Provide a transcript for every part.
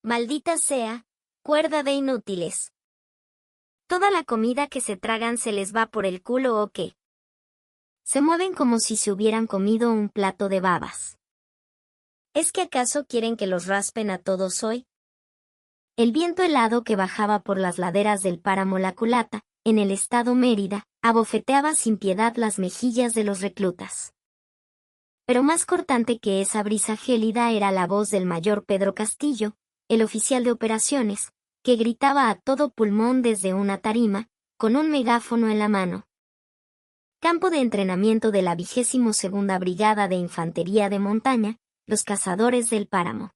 Maldita sea, cuerda de inútiles. ¿Toda la comida que se tragan se les va por el culo o qué? Se mueven como si se hubieran comido un plato de babas. ¿Es que acaso quieren que los raspen a todos hoy? El viento helado que bajaba por las laderas del páramo La Culata, en el estado Mérida, abofeteaba sin piedad las mejillas de los reclutas. Pero más cortante que esa brisa gélida era la voz del mayor Pedro Castillo, el oficial de operaciones, que gritaba a todo pulmón desde una tarima, con un megáfono en la mano. Campo de entrenamiento de la 22ª Brigada de Infantería de Montaña, los cazadores del páramo.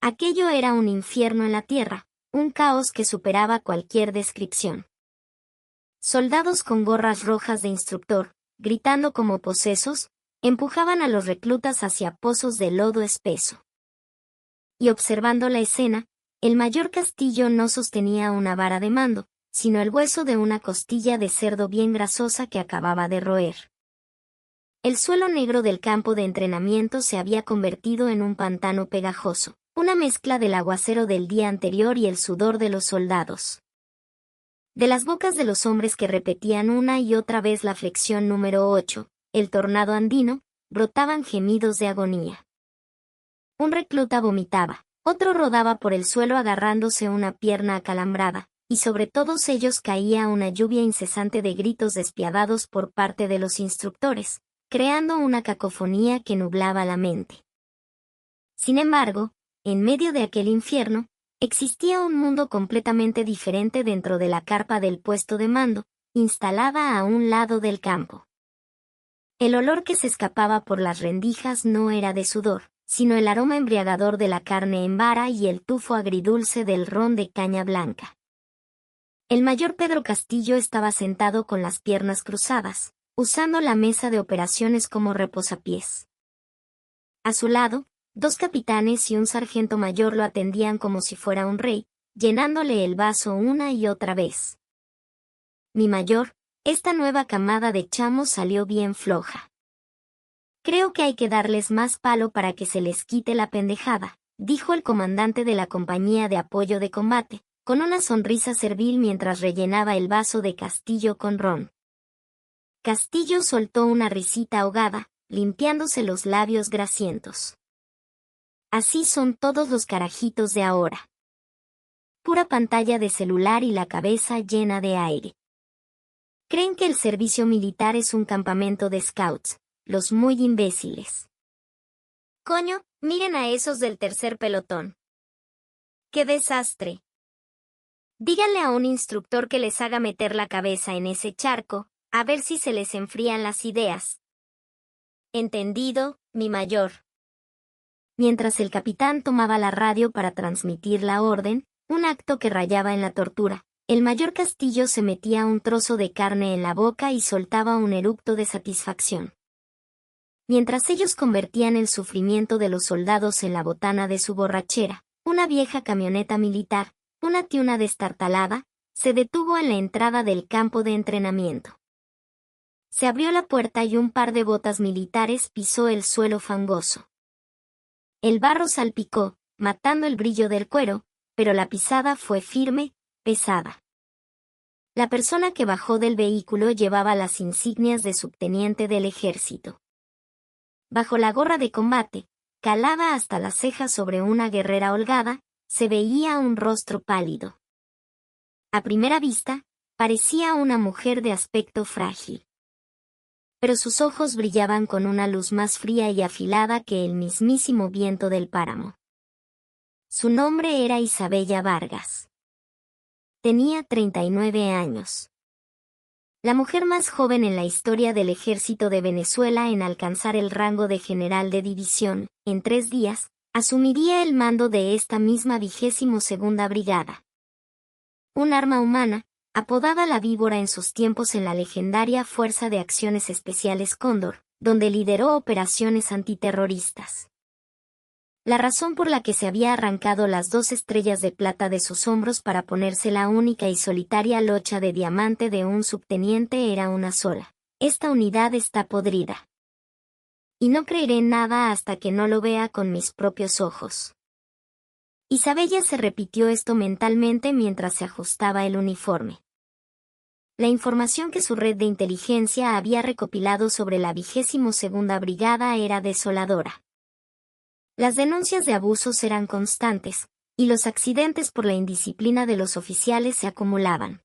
Aquello era un infierno en la tierra, un caos que superaba cualquier descripción. Soldados con gorras rojas de instructor, gritando como posesos, empujaban a los reclutas hacia pozos de lodo espeso. Y observando la escena, el mayor Castillo no sostenía una vara de mando, sino el hueso de una costilla de cerdo bien grasosa que acababa de roer. El suelo negro del campo de entrenamiento se había convertido en un pantano pegajoso, una mezcla del aguacero del día anterior y el sudor de los soldados. De las bocas de los hombres que repetían una y otra vez la flexión número 8, el tornado andino, brotaban gemidos de agonía. Un recluta vomitaba, otro rodaba por el suelo agarrándose una pierna acalambrada, y sobre todos ellos caía una lluvia incesante de gritos despiadados por parte de los instructores, creando una cacofonía que nublaba la mente. Sin embargo, en medio de aquel infierno, existía un mundo completamente diferente dentro de la carpa del puesto de mando, instalada a un lado del campo. El olor que se escapaba por las rendijas no era de sudor, sino el aroma embriagador de la carne en vara y el tufo agridulce del ron de caña blanca. El mayor Pedro Castillo estaba sentado con las piernas cruzadas, usando la mesa de operaciones como reposapiés. A su lado, 2 capitanes y un sargento mayor lo atendían como si fuera un rey, llenándole el vaso una y otra vez. Mi mayor, esta nueva camada de chamos salió bien floja. Creo que hay que darles más palo para que se les quite la pendejada, dijo el comandante de la compañía de apoyo de combate, con una sonrisa servil mientras rellenaba el vaso de Castillo con ron. Castillo soltó una risita ahogada, limpiándose los labios grasientos. Así son todos los carajitos de ahora. Pura pantalla de celular y la cabeza llena de aire. Creen que el servicio militar es un campamento de scouts, los muy imbéciles. Coño, miren a esos del tercer pelotón. ¡Qué desastre! Díganle a un instructor que les haga meter la cabeza en ese charco, a ver si se les enfrían las ideas. Entendido, mi mayor. Mientras el capitán tomaba la radio para transmitir la orden, un acto que rayaba en la tortura, el mayor Castillo se metía un trozo de carne en la boca y soltaba un eructo de satisfacción. Mientras ellos convertían el sufrimiento de los soldados en la botana de su borrachera, una vieja camioneta militar, una tiuna destartalada, se detuvo en la entrada del campo de entrenamiento. Se abrió la puerta y un par de botas militares pisó el suelo fangoso. El barro salpicó, matando el brillo del cuero, pero la pisada fue firme, pesada. La persona que bajó del vehículo llevaba las insignias de subteniente del ejército. Bajo la gorra de combate, calada hasta las cejas sobre una guerrera holgada, se veía un rostro pálido. A primera vista, parecía una mujer de aspecto frágil. Pero sus ojos brillaban con una luz más fría y afilada que el mismísimo viento del páramo. Su nombre era Isabella Vargas. Tenía 39 años. La mujer más joven en la historia del ejército de Venezuela en alcanzar el rango de general de división, en 3 días, asumiría el mando de esta misma 22ª brigada. Un arma humana, apodada la víbora en sus tiempos en la legendaria Fuerza de Acciones Especiales Cóndor, donde lideró operaciones antiterroristas. La razón por la que se había arrancado las 2 estrellas de plata de sus hombros para ponerse la única y solitaria locha de diamante de un subteniente era una sola: esta unidad está podrida. Y no creeré nada hasta que no lo vea con mis propios ojos. Isabella se repitió esto mentalmente mientras se ajustaba el uniforme. La información que su red de inteligencia había recopilado sobre la 22ª Brigada era desoladora. Las denuncias de abusos eran constantes, y los accidentes por la indisciplina de los oficiales se acumulaban.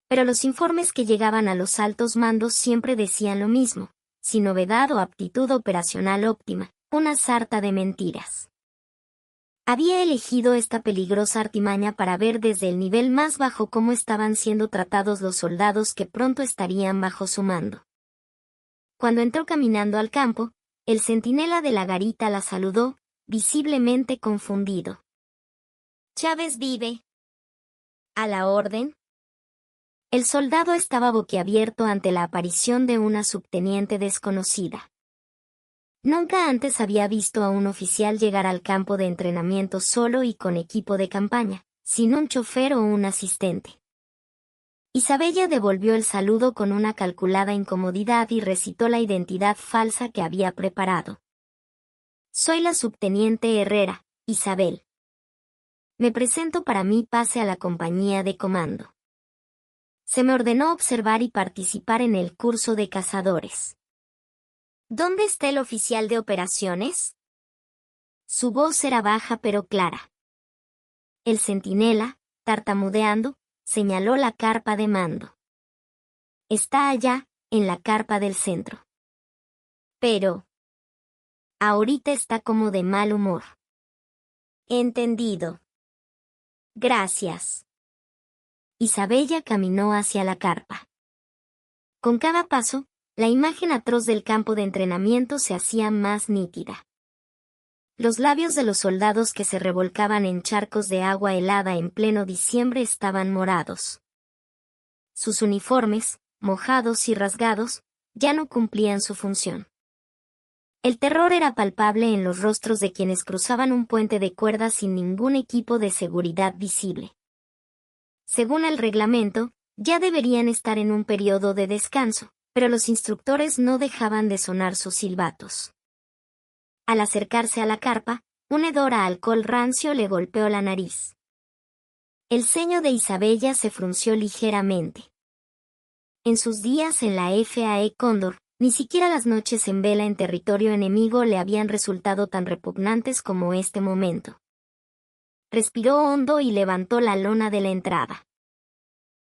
Pero los informes que llegaban a los altos mandos siempre decían lo mismo, sin novedad o aptitud operacional óptima, una sarta de mentiras. Había elegido esta peligrosa artimaña para ver desde el nivel más bajo cómo estaban siendo tratados los soldados que pronto estarían bajo su mando. Cuando entró caminando al campo, el centinela de la garita la saludó, visiblemente confundido. «Chávez vive». «¿A la orden?». El soldado estaba boquiabierto ante la aparición de una subteniente desconocida. Nunca antes había visto a un oficial llegar al campo de entrenamiento solo y con equipo de campaña, sin un chofer o un asistente. Isabella devolvió el saludo con una calculada incomodidad y recitó la identidad falsa que había preparado. «Soy la subteniente Herrera, Isabel. Me presento para mí pase a la compañía de comando. Se me ordenó observar y participar en el curso de cazadores». «¿Dónde está el oficial de operaciones?». Su voz era baja pero clara. El centinela, tartamudeando, señaló la carpa de mando. «Está allá, en la carpa del centro». «Pero ahorita está como de mal humor». «Entendido. Gracias». Isabella caminó hacia la carpa. Con cada paso, la imagen atroz del campo de entrenamiento se hacía más nítida. Los labios de los soldados que se revolcaban en charcos de agua helada en pleno diciembre estaban morados. Sus uniformes, mojados y rasgados, ya no cumplían su función. El terror era palpable en los rostros de quienes cruzaban un puente de cuerda sin ningún equipo de seguridad visible. Según el reglamento, ya deberían estar en un periodo de descanso, pero los instructores no dejaban de sonar sus silbatos. Al acercarse a la carpa, un hedor a alcohol rancio le golpeó la nariz. El ceño de Isabella se frunció ligeramente. En sus días en la FAE Cóndor, ni siquiera las noches en vela en territorio enemigo le habían resultado tan repugnantes como este momento. Respiró hondo y levantó la lona de la entrada.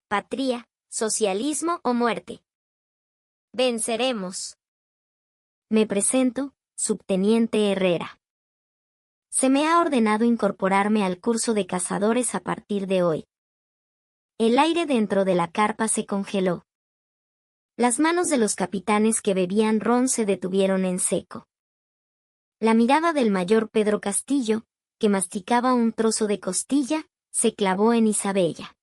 «Patria, socialismo o muerte. Venceremos». «Me presento, subteniente Herrera. Se me ha ordenado incorporarme al curso de cazadores a partir de hoy». El aire dentro de la carpa se congeló. Las manos de los capitanes que bebían ron se detuvieron en seco. La mirada del mayor Pedro Castillo, que masticaba un trozo de costilla, se clavó en Isabella.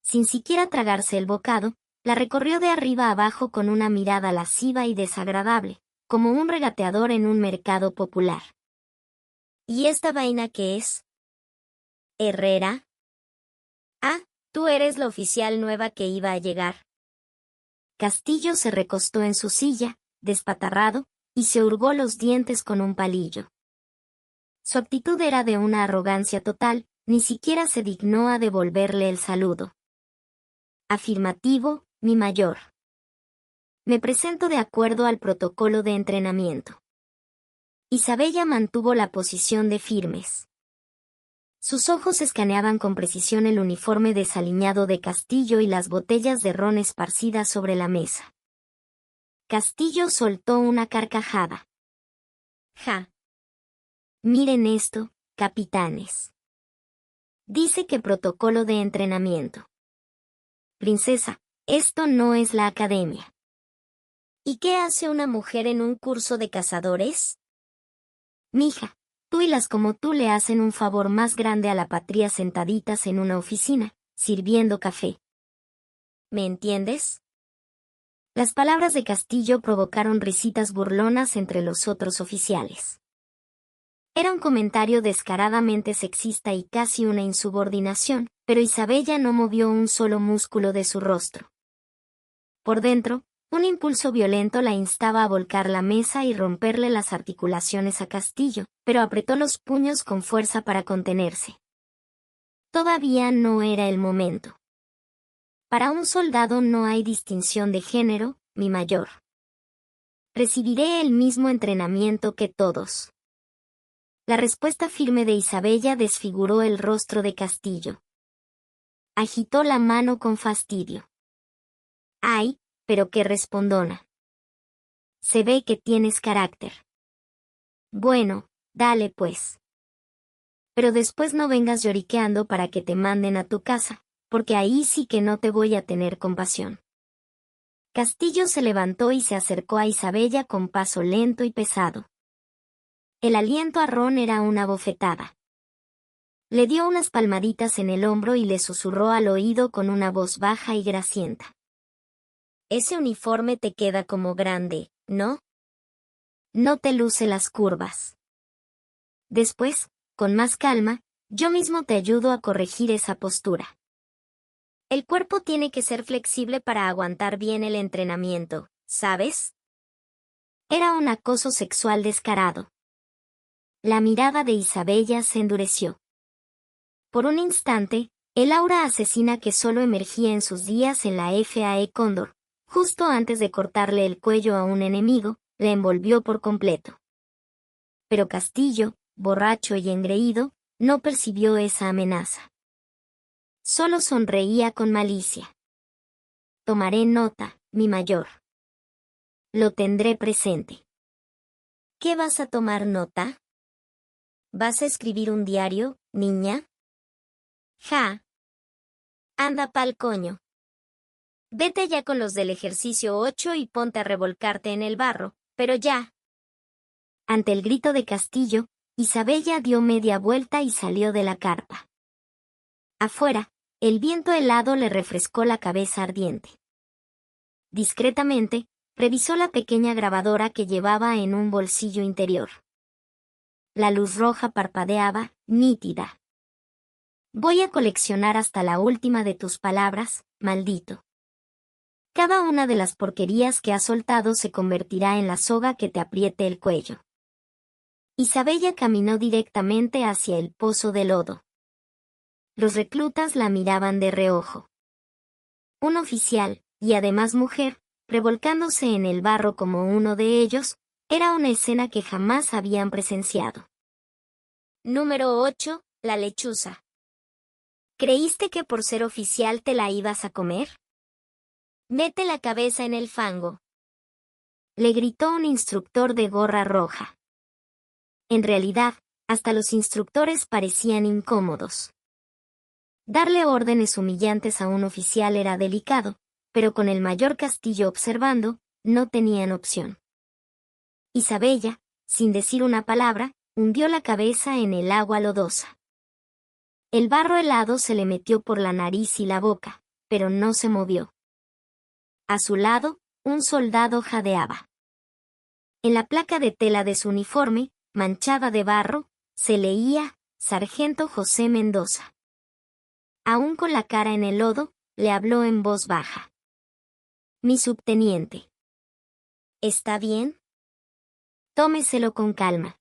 Sin siquiera tragarse el bocado, la recorrió de arriba abajo con una mirada lasciva y desagradable, como un regateador en un mercado popular. «¿Y esta vaina qué es?». «¿Herrera?». «Ah, tú eres la oficial nueva que iba a llegar». Castillo se recostó en su silla, despatarrado, y se hurgó los dientes con un palillo. Su actitud era de una arrogancia total, ni siquiera se dignó a devolverle el saludo. «Afirmativo, mi mayor. Me presento de acuerdo al protocolo de entrenamiento». Isabella mantuvo la posición de firmes. Sus ojos escaneaban con precisión el uniforme desaliñado de Castillo y las botellas de ron esparcidas sobre la mesa. Castillo soltó una carcajada. «Ja. Miren esto, capitanes. Dice que protocolo de entrenamiento. Princesa, esto no es la academia». «¿Y qué hace una mujer en un curso de cazadores?». «Mija, tú y las como tú le hacen un favor más grande a la patria sentaditas en una oficina, sirviendo café. ¿Me entiendes?». Las palabras de Castillo provocaron risitas burlonas entre los otros oficiales. Era un comentario descaradamente sexista y casi una insubordinación, pero Isabella no movió un solo músculo de su rostro. Por dentro, Un impulso violento la instaba a volcar la mesa y romperle las articulaciones a Castillo, pero apretó los puños con fuerza para contenerse. Todavía no era el momento. Para un soldado no hay distinción de género, mi mayor. Recibiré el mismo entrenamiento que todos. La respuesta firme de Isabella desfiguró el rostro de Castillo. Agitó la mano con fastidio. Ay, pero qué respondona. Se ve que tienes carácter. Bueno, dale pues. Pero después no vengas lloriqueando para que te manden a tu casa, porque ahí sí que no te voy a tener compasión. Castillo se levantó y se acercó a Isabella con paso lento y pesado. El aliento a ron era una bofetada. Le dio unas palmaditas en el hombro y le susurró al oído con una voz baja y grasienta. Ese uniforme te queda como grande, ¿no? No te luce las curvas. Después, con más calma, yo mismo te ayudo a corregir esa postura. El cuerpo tiene que ser flexible para aguantar bien el entrenamiento, ¿sabes? Era un acoso sexual descarado. La mirada de Isabella se endureció. Por un instante, el aura asesina que solo emergía en sus días en la FAE Cóndor, justo antes de cortarle el cuello a un enemigo, le envolvió por completo. Pero Castillo, borracho y engreído, no percibió esa amenaza. Solo sonreía con malicia. Tomaré nota, mi mayor. Lo tendré presente. ¿Qué vas a tomar nota? ¿Vas a escribir un diario, niña? Ja. Anda pa'l coño. Vete ya con los del ejercicio 8 y ponte a revolcarte en el barro, pero ya. Ante el grito de Castillo, Isabella dio media vuelta y salió de la carpa. Afuera, el viento helado le refrescó la cabeza ardiente. Discretamente, revisó la pequeña grabadora que llevaba en un bolsillo interior. La luz roja parpadeaba, nítida. Voy a coleccionar hasta la última de tus palabras, maldito. Cada una de las porquerías que has soltado se convertirá en la soga que te apriete el cuello. Isabella caminó directamente hacia el pozo de lodo. Los reclutas la miraban de reojo. Un oficial, y además mujer, revolcándose en el barro como uno de ellos, era una escena que jamás habían presenciado. Número 8. La lechuza. ¿Creíste que por ser oficial te la ibas a comer? Mete la cabeza en el fango. Le gritó un instructor de gorra roja. En realidad, hasta los instructores parecían incómodos. Darle órdenes humillantes a un oficial era delicado, pero con el mayor Castillo observando, no tenían opción. Isabella, sin decir una palabra, hundió la cabeza en el agua lodosa. El barro helado se le metió por la nariz y la boca, pero no se movió. A su lado, un soldado jadeaba. En la placa de tela de su uniforme, manchada de barro, se leía, Sargento José Mendoza. Aún con la cara en el lodo, le habló en voz baja. Mi subteniente. ¿Está bien? Tómeselo con calma.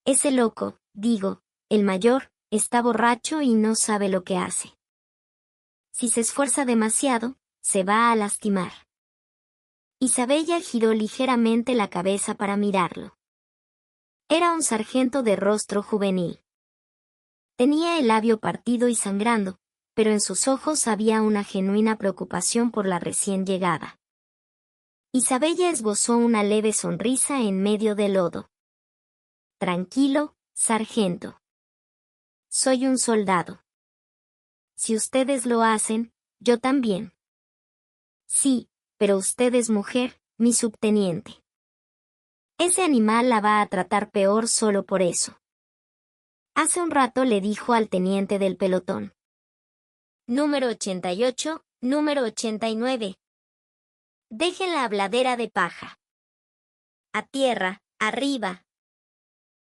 Ese loco, digo, el mayor, está borracho y no sabe lo que hace. Si se esfuerza demasiado, se va a lastimar. Isabella giró ligeramente la cabeza para mirarlo. Era un sargento de rostro juvenil. Tenía el labio partido y sangrando, pero en sus ojos había una genuina preocupación por la recién llegada. Isabella esbozó una leve sonrisa en medio del lodo. Tranquilo, sargento. Soy un soldado. Si ustedes lo hacen, yo también. Sí, pero usted es mujer, mi subteniente. Ese animal la va a tratar peor solo por eso. Hace un rato le dijo al teniente del pelotón. Número 88, número 89. Dejen la habladera de paja. A tierra, arriba.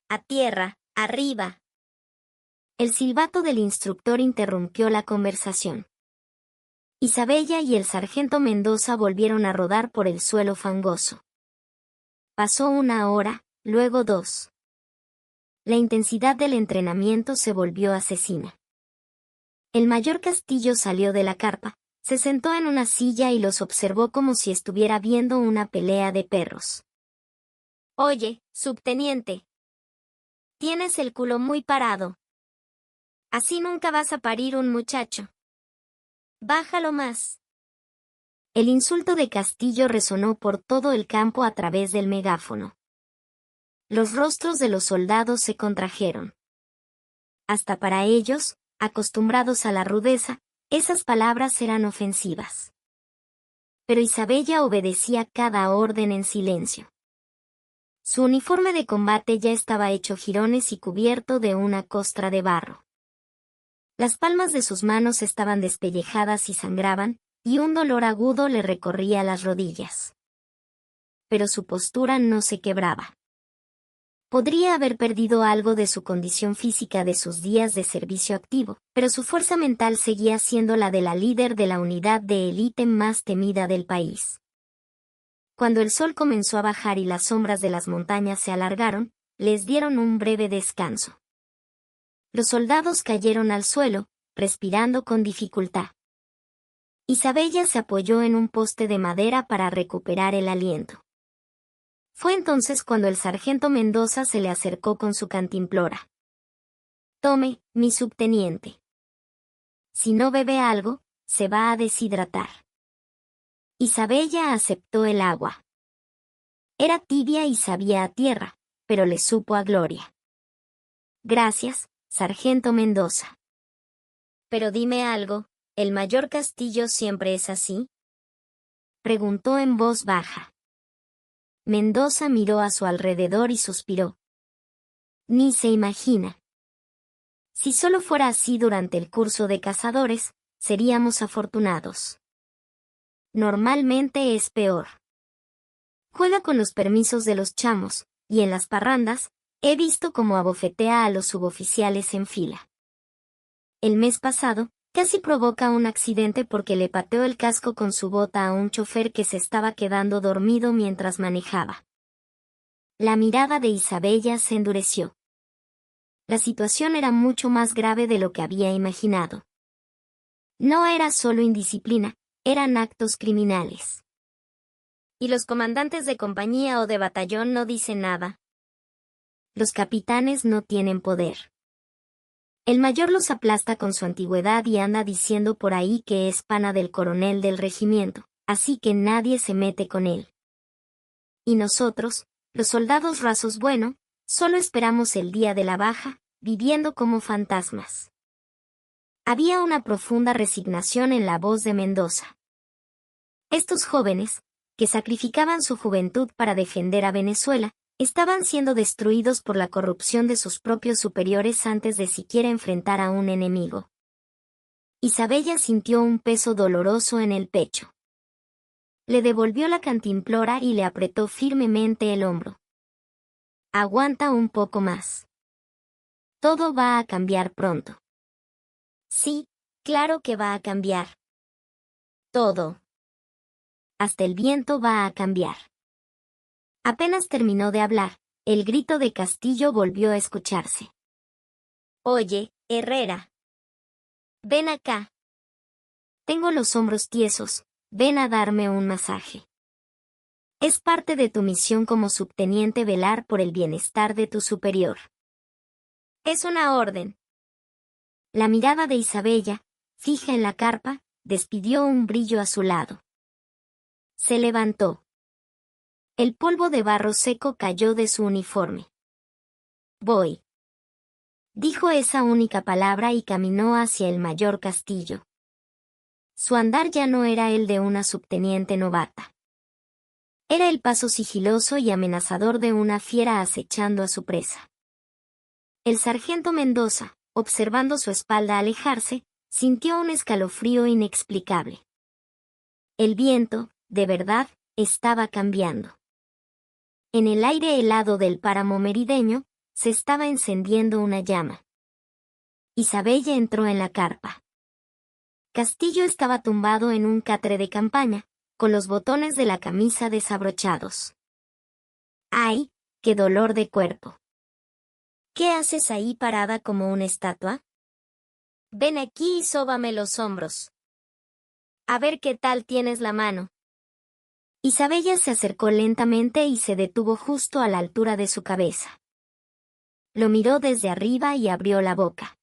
A tierra, arriba. El silbato del instructor interrumpió la conversación. Isabella y el sargento Mendoza volvieron a rodar por el suelo fangoso. Pasó 1 hora, luego 2. La intensidad del entrenamiento se volvió asesina. El mayor Castillo salió de la carpa, se sentó en una silla y los observó como si estuviera viendo una pelea de perros. Oye, subteniente. Tienes el culo muy parado. Así nunca vas a parir un muchacho. Bájalo más. El insulto de Castillo resonó por todo el campo a través del megáfono. Los rostros de los soldados se contrajeron. Hasta para ellos, acostumbrados a la rudeza, esas palabras eran ofensivas. Pero Isabella obedecía cada orden en silencio. Su uniforme de combate ya estaba hecho jirones y cubierto de una costra de barro. Las palmas de sus manos estaban despellejadas y sangraban, y un dolor agudo le recorría las rodillas. Pero su postura no se quebraba. Podría haber perdido algo de su condición física de sus días de servicio activo, pero su fuerza mental seguía siendo la de la líder de la unidad de élite más temida del país. Cuando el sol comenzó a bajar y las sombras de las montañas se alargaron, les dieron un breve descanso. Los soldados cayeron al suelo, respirando con dificultad. Isabella se apoyó en un poste de madera para recuperar el aliento. Fue entonces cuando el sargento Mendoza se le acercó con su cantimplora. Tome, mi subteniente. Si no bebe algo, se va a deshidratar. Isabella aceptó el agua. Era tibia y sabía a tierra, pero le supo a gloria. Gracias, sargento Mendoza. Pero dime algo, ¿el mayor Castillo siempre es así? Preguntó en voz baja. Mendoza miró a su alrededor y suspiró. Ni se imagina. Si solo fuera así durante el curso de cazadores, seríamos afortunados. Normalmente es peor. Juega con los permisos de los chamos, y en las parrandas, he visto cómo abofetea a los suboficiales en fila. El mes pasado, casi provoca un accidente porque le pateó el casco con su bota a un chofer que se estaba quedando dormido mientras manejaba. La mirada de Isabella se endureció. La situación era mucho más grave de lo que había imaginado. No era solo indisciplina, eran actos criminales. ¿Y los comandantes de compañía o de batallón no dicen nada? Los capitanes no tienen poder. El mayor los aplasta con su antigüedad y anda diciendo por ahí que es pana del coronel del regimiento, así que nadie se mete con él. Y nosotros, los soldados rasos solo esperamos el día de la baja, viviendo como fantasmas. Había una profunda resignación en la voz de Mendoza. Estos jóvenes, que sacrificaban su juventud para defender a Venezuela, estaban siendo destruidos por la corrupción de sus propios superiores antes de siquiera enfrentar a un enemigo. Isabella sintió un peso doloroso en el pecho. Le devolvió la cantimplora y le apretó firmemente el hombro. Aguanta un poco más. Todo va a cambiar pronto. Sí, claro que va a cambiar. Todo. Hasta el viento va a cambiar. Apenas terminó de hablar, el grito de Castillo volvió a escucharse. Oye, Herrera. Ven acá. Tengo los hombros tiesos, ven a darme un masaje. Es parte de tu misión como subteniente velar por el bienestar de tu superior. Es una orden. La mirada de Isabella, fija en la carpa, despidió un brillo azulado. Se levantó. El polvo de barro seco cayó de su uniforme. Voy. Dijo esa única palabra y caminó hacia el mayor Castillo. Su andar ya no era el de una subteniente novata. Era el paso sigiloso y amenazador de una fiera acechando a su presa. El sargento Mendoza, observando su espalda alejarse, sintió un escalofrío inexplicable. El viento, de verdad, estaba cambiando. En el aire helado del páramo merideño, se estaba encendiendo una llama. Isabella entró en la carpa. Castillo estaba tumbado en un catre de campaña, con los botones de la camisa desabrochados. ¡Ay, qué dolor de cuerpo! ¿Qué haces ahí parada como una estatua? Ven aquí y sóbame los hombros. A ver qué tal tienes la mano. Isabella se acercó lentamente y se detuvo justo a la altura de su cabeza. Lo miró desde arriba y abrió la boca.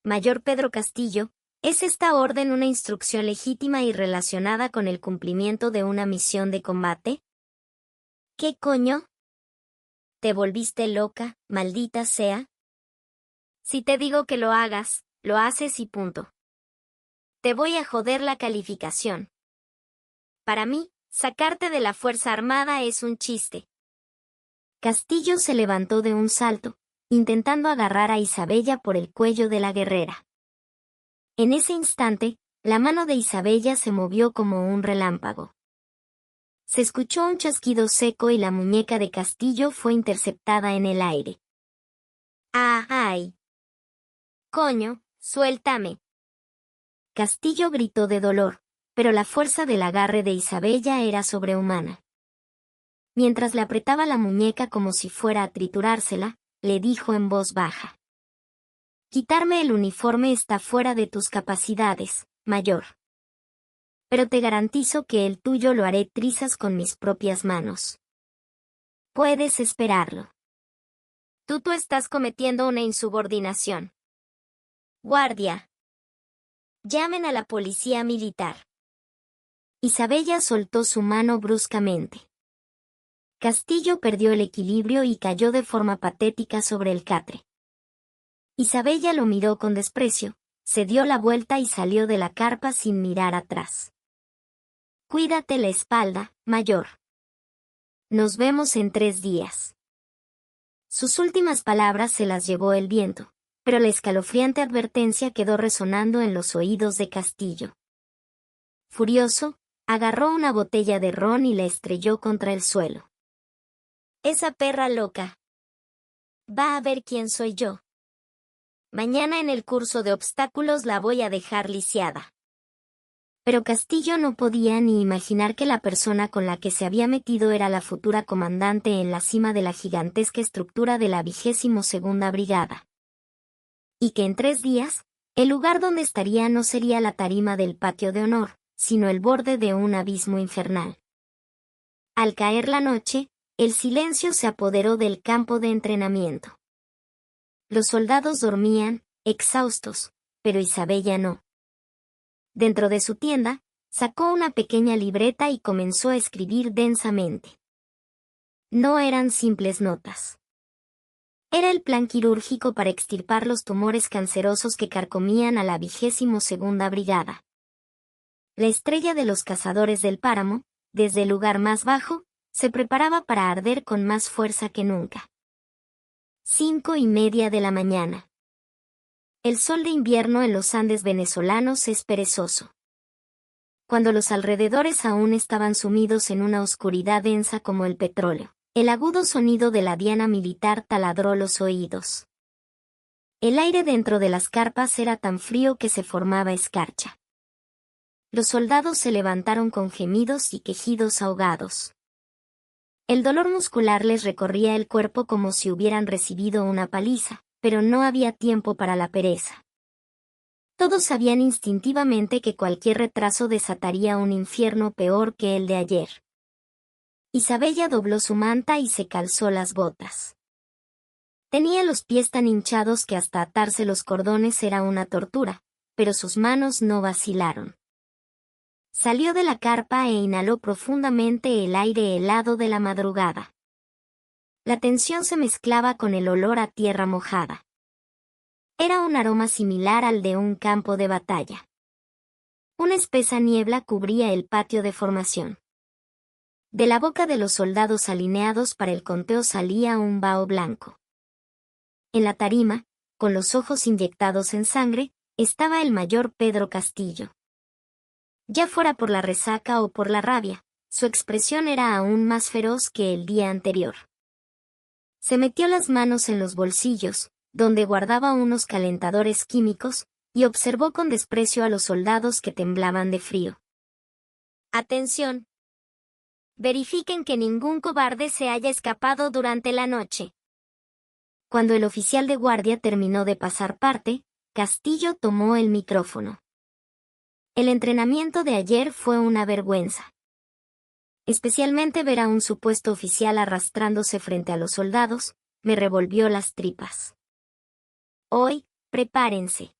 Mayor Pedro Castillo, ¿es esta orden una instrucción legítima y relacionada con el cumplimiento de una misión de combate? ¿Qué coño? ¿Te volviste loca, maldita sea? Si te digo que lo hagas, lo haces y punto. Te voy a joder la calificación. Para mí, sacarte de la Fuerza Armada es un chiste. Castillo se levantó de un salto, intentando agarrar a Isabella por el cuello de la guerrera. En ese instante, la mano de Isabella se movió como un relámpago. Se escuchó un chasquido seco y la muñeca de Castillo fue interceptada en el aire. ¡Ah, ay! ¡Coño, suéltame! Castillo gritó de dolor, pero la fuerza del agarre de Isabella era sobrehumana. Mientras le apretaba la muñeca como si fuera a triturársela, le dijo en voz baja. Quitarme el uniforme está fuera de tus capacidades, mayor. Pero te garantizo que el tuyo lo haré trizas con mis propias manos. Puedes esperarlo. Tú estás cometiendo una insubordinación. Guardia. Llamen a la policía militar. Isabella soltó su mano bruscamente. Castillo perdió el equilibrio y cayó de forma patética sobre el catre. Isabella lo miró con desprecio, se dio la vuelta y salió de la carpa sin mirar atrás. Cuídate la espalda, mayor. Nos vemos en 3 días. Sus últimas palabras se las llevó el viento, pero la escalofriante advertencia quedó resonando en los oídos de Castillo. Furioso, agarró una botella de ron y la estrelló contra el suelo. Esa perra loca. Va a ver quién soy yo. Mañana en el curso de obstáculos la voy a dejar lisiada. Pero Castillo no podía ni imaginar que la persona con la que se había metido era la futura comandante en la cima de la gigantesca estructura de la 22ª Brigada. Y que en 3 días, el lugar donde estaría no sería la tarima del patio de honor, sino el borde de un abismo infernal. Al caer la noche, el silencio se apoderó del campo de entrenamiento. Los soldados dormían, exhaustos, pero Isabella no. Dentro de su tienda, sacó una pequeña libreta y comenzó a escribir densamente. No eran simples notas. Era el plan quirúrgico para extirpar los tumores cancerosos que carcomían a la 22ª Brigada. La estrella de los cazadores del páramo, desde el lugar más bajo, se preparaba para arder con más fuerza que nunca. 5:30 de la mañana. El sol de invierno en los Andes venezolanos es perezoso. Cuando los alrededores aún estaban sumidos en una oscuridad densa como el petróleo, el agudo sonido de la diana militar taladró los oídos. El aire dentro de las carpas era tan frío que se formaba escarcha. Los soldados se levantaron con gemidos y quejidos ahogados. El dolor muscular les recorría el cuerpo como si hubieran recibido una paliza, pero no había tiempo para la pereza. Todos sabían instintivamente que cualquier retraso desataría un infierno peor que el de ayer. Isabella dobló su manta y se calzó las botas. Tenía los pies tan hinchados que hasta atarse los cordones era una tortura, pero sus manos no vacilaron. Salió de la carpa e inhaló profundamente el aire helado de la madrugada. La tensión se mezclaba con el olor a tierra mojada. Era un aroma similar al de un campo de batalla. Una espesa niebla cubría el patio de formación. De la boca de los soldados alineados para el conteo salía un vaho blanco. En la tarima, con los ojos inyectados en sangre, estaba el mayor Pedro Castillo. Ya fuera por la resaca o por la rabia, su expresión era aún más feroz que el día anterior. Se metió las manos en los bolsillos, donde guardaba unos calentadores químicos, y observó con desprecio a los soldados que temblaban de frío. Atención. Verifiquen que ningún cobarde se haya escapado durante la noche. Cuando el oficial de guardia terminó de pasar parte, Castillo tomó el micrófono. El entrenamiento de ayer fue una vergüenza. Especialmente ver a un supuesto oficial arrastrándose frente a los soldados, me revolvió las tripas. Hoy, prepárense.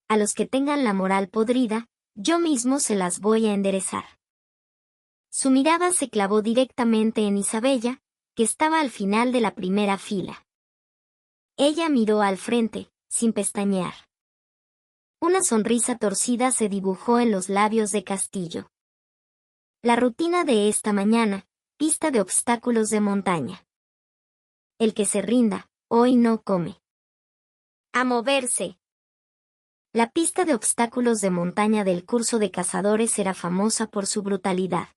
A los que tengan la moral podrida, yo mismo se las voy a enderezar. Su mirada se clavó directamente en Isabella, que estaba al final de la primera fila. Ella miró al frente, sin pestañear. Una sonrisa torcida se dibujó en los labios de Castillo. La rutina de esta mañana, pista de obstáculos de montaña. El que se rinda, hoy no come. A moverse. La pista de obstáculos de montaña del curso de cazadores era famosa por su brutalidad.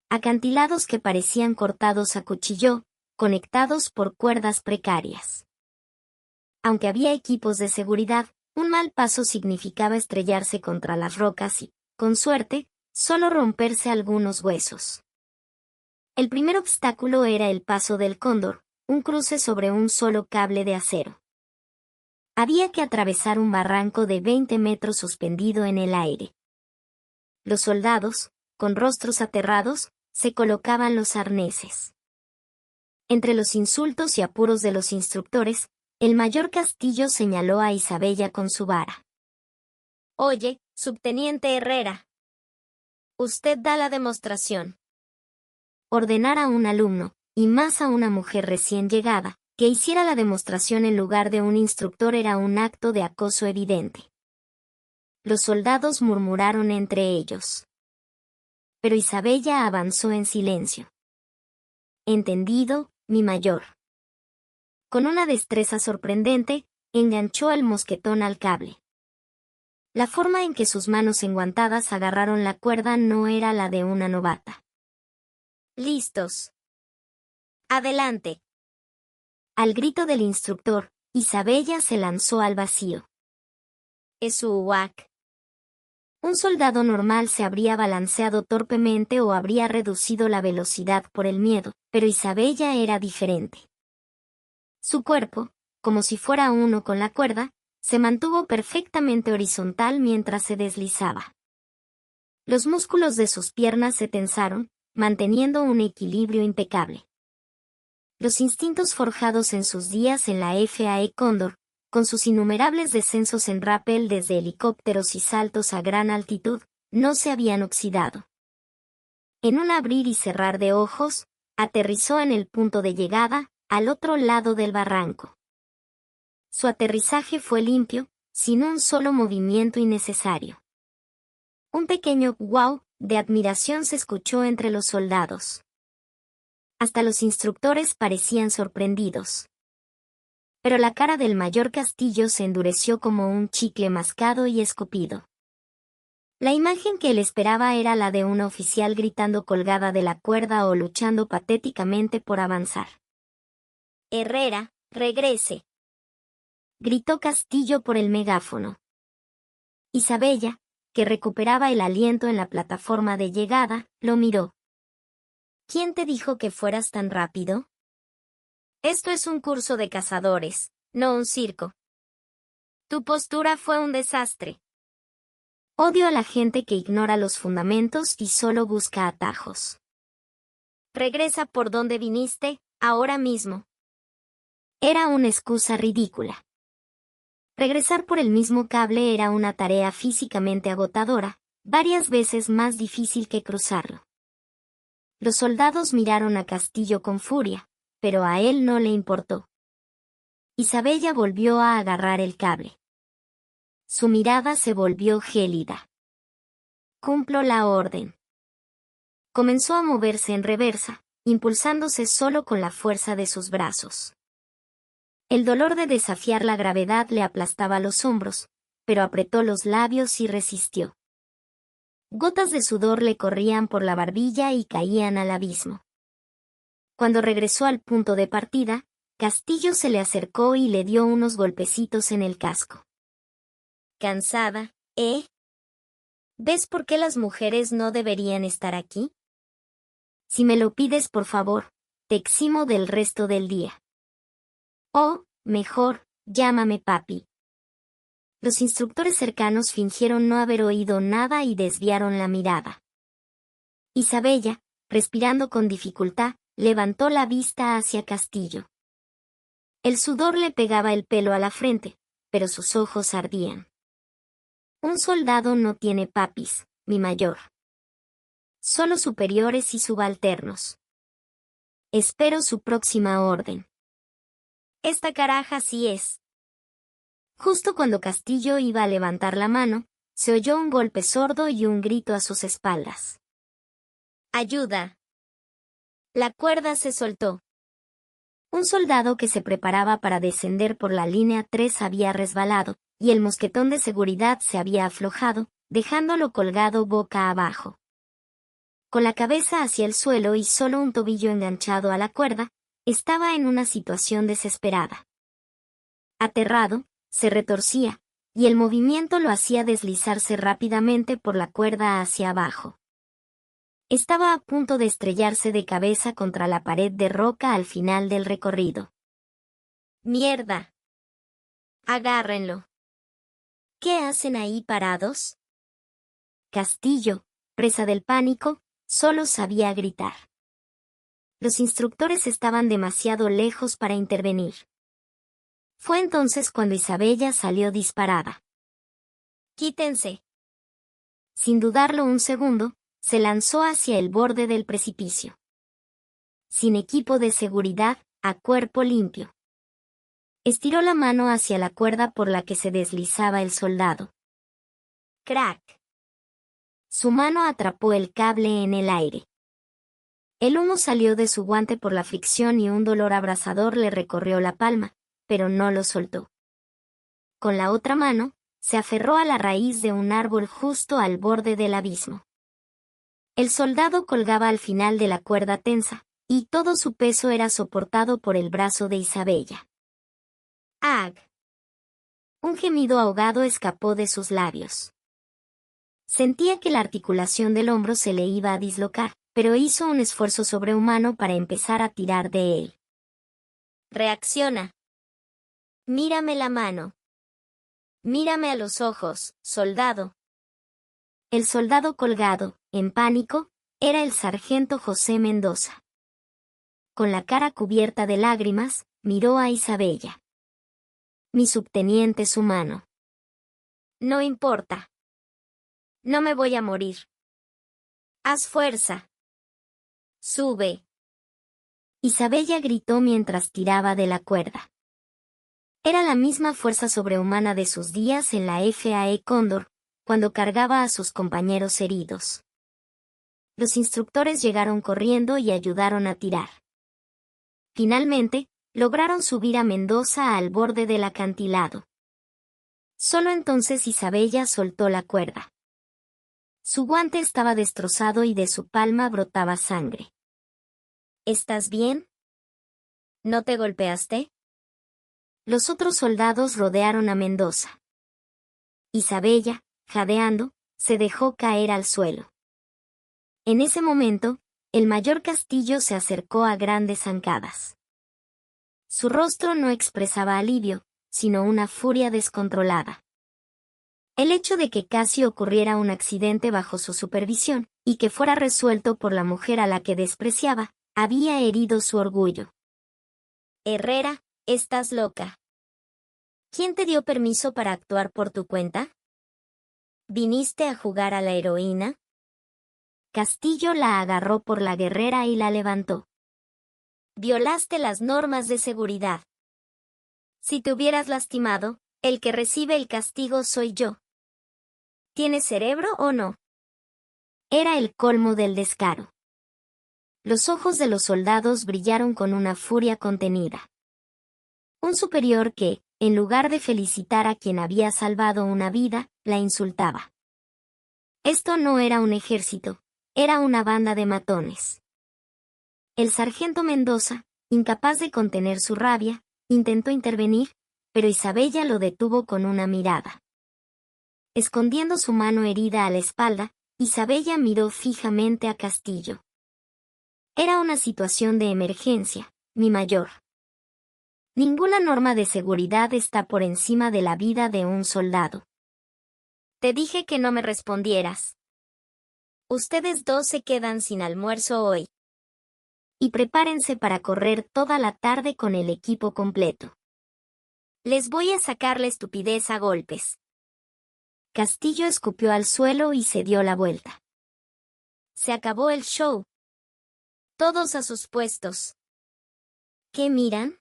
Acantilados que parecían cortados a cuchillo, conectados por cuerdas precarias. Aunque había equipos de seguridad, un mal paso significaba estrellarse contra las rocas y, con suerte, solo romperse algunos huesos. El primer obstáculo era el paso del cóndor, un cruce sobre un solo cable de acero. Había que atravesar un barranco de 20 metros suspendido en el aire. Los soldados, con rostros aterrados, se colocaban los arneses. Entre los insultos y apuros de los instructores, el mayor Castillo señaló a Isabella con su vara. Oye, subteniente Herrera. Usted da la demostración. Ordenar a un alumno, y más a una mujer recién llegada, que hiciera la demostración en lugar de un instructor era un acto de acoso evidente. Los soldados murmuraron entre ellos. Pero Isabella avanzó en silencio. Entendido, mi mayor. Con una destreza sorprendente, enganchó el mosquetón al cable. La forma en que sus manos enguantadas agarraron la cuerda no era la de una novata. Listos. Adelante. Al grito del instructor, Isabella se lanzó al vacío. Esuuac. Un soldado normal se habría balanceado torpemente o habría reducido la velocidad por el miedo, pero Isabella era diferente. Su cuerpo, como si fuera uno con la cuerda, se mantuvo perfectamente horizontal mientras se deslizaba. Los músculos de sus piernas se tensaron, manteniendo un equilibrio impecable. Los instintos forjados en sus días en la FAE Cóndor, con sus innumerables descensos en rappel desde helicópteros y saltos a gran altitud, no se habían oxidado. En un abrir y cerrar de ojos, aterrizó en el punto de llegada, al otro lado del barranco. Su aterrizaje fue limpio, sin un solo movimiento innecesario. Un pequeño «wow» de admiración se escuchó entre los soldados. Hasta los instructores parecían sorprendidos. Pero la cara del mayor Castillo se endureció como un chicle mascado y escupido. La imagen que él esperaba era la de una oficial gritando colgada de la cuerda o luchando patéticamente por avanzar. Herrera, regrese. Gritó Castillo por el megáfono. Isabella, que recuperaba el aliento en la plataforma de llegada, lo miró. ¿Quién te dijo que fueras tan rápido? Esto es un curso de cazadores, no un circo. Tu postura fue un desastre. Odio a la gente que ignora los fundamentos y solo busca atajos. Regresa por donde viniste, ahora mismo. Era una excusa ridícula. Regresar por el mismo cable era una tarea físicamente agotadora, varias veces más difícil que cruzarlo. Los soldados miraron a Castillo con furia, pero a él no le importó. Isabella volvió a agarrar el cable. Su mirada se volvió gélida. Cumplo la orden. Comenzó a moverse en reversa, impulsándose solo con la fuerza de sus brazos. El dolor de desafiar la gravedad le aplastaba los hombros, pero apretó los labios y resistió. Gotas de sudor le corrían por la barbilla y caían al abismo. Cuando regresó al punto de partida, Castillo se le acercó y le dio unos golpecitos en el casco. Cansada, ¿eh? ¿Ves por qué las mujeres no deberían estar aquí? Si me lo pides, por favor, te eximo del resto del día. O, mejor, llámame papi. Los instructores cercanos fingieron no haber oído nada y desviaron la mirada. Isabella, respirando con dificultad, levantó la vista hacia Castillo. El sudor le pegaba el pelo a la frente, pero sus ojos ardían. Un soldado no tiene papis, mi mayor. Solo superiores y subalternos. Espero su próxima orden. Esta caraja sí es. Justo cuando Castillo iba a levantar la mano, se oyó un golpe sordo y un grito a sus espaldas. ¡Ayuda! La cuerda se soltó. Un soldado que se preparaba para descender por la línea 3 había resbalado, y el mosquetón de seguridad se había aflojado, dejándolo colgado boca abajo. Con la cabeza hacia el suelo y solo un tobillo enganchado a la cuerda, estaba en una situación desesperada. Aterrado, se retorcía, y el movimiento lo hacía deslizarse rápidamente por la cuerda hacia abajo. Estaba a punto de estrellarse de cabeza contra la pared de roca al final del recorrido. ¡Mierda! Agárrenlo. ¿Qué hacen ahí parados? Castillo, presa del pánico, solo sabía gritar. Los instructores estaban demasiado lejos para intervenir. Fue entonces cuando Isabella salió disparada. ¡Quítense! Sin dudarlo un segundo, se lanzó hacia el borde del precipicio. Sin equipo de seguridad, a cuerpo limpio. Estiró la mano hacia la cuerda por la que se deslizaba el soldado. ¡Crack! Su mano atrapó el cable en el aire. El humo salió de su guante por la fricción y un dolor abrasador le recorrió la palma, pero no lo soltó. Con la otra mano, se aferró a la raíz de un árbol justo al borde del abismo. El soldado colgaba al final de la cuerda tensa, y todo su peso era soportado por el brazo de Isabella. ¡Ag! Un gemido ahogado escapó de sus labios. Sentía que la articulación del hombro se le iba a dislocar, pero hizo un esfuerzo sobrehumano para empezar a tirar de él. ¡Reacciona! Mírame la mano. Mírame a los ojos, soldado. El soldado colgado, en pánico, era el sargento José Mendoza. Con la cara cubierta de lágrimas, miró a Isabella. Mi subteniente es humano. No importa. No me voy a morir. Haz fuerza. Sube. Isabella gritó mientras tiraba de la cuerda. Era la misma fuerza sobrehumana de sus días en la FAE Cóndor, cuando cargaba a sus compañeros heridos. Los instructores llegaron corriendo y ayudaron a tirar. Finalmente, lograron subir a Mendoza al borde del acantilado. Solo entonces Isabella soltó la cuerda. Su guante estaba destrozado y de su palma brotaba sangre. ¿Estás bien? ¿No te golpeaste? Los otros soldados rodearon a Mendoza. Isabella, jadeando, se dejó caer al suelo. En ese momento, el mayor Castillo se acercó a grandes zancadas. Su rostro no expresaba alivio, sino una furia descontrolada. El hecho de que casi ocurriera un accidente bajo su supervisión, y que fuera resuelto por la mujer a la que despreciaba, había herido su orgullo. Herrera, estás loca. ¿Quién te dio permiso para actuar por tu cuenta? ¿Viniste a jugar a la heroína? Castillo la agarró por la guerrera y la levantó. Violaste las normas de seguridad. Si te hubieras lastimado, el que recibe el castigo soy yo. ¿Tienes cerebro o no? Era el colmo del descaro. Los ojos de los soldados brillaron con una furia contenida. Un superior que, en lugar de felicitar a quien había salvado una vida, la insultaba. Esto no era un ejército, era una banda de matones. El sargento Mendoza, incapaz de contener su rabia, intentó intervenir, pero Isabella lo detuvo con una mirada. Escondiendo su mano herida a la espalda, Isabella miró fijamente a Castillo. Era una situación de emergencia, mi mayor. Ninguna norma de seguridad está por encima de la vida de un soldado. Te dije que no me respondieras. Ustedes dos se quedan sin almuerzo hoy. Y prepárense para correr toda la tarde con el equipo completo. Les voy a sacar la estupidez a golpes. Castillo escupió al suelo y se dio la vuelta. Se acabó el show. Todos a sus puestos. ¿Qué miran?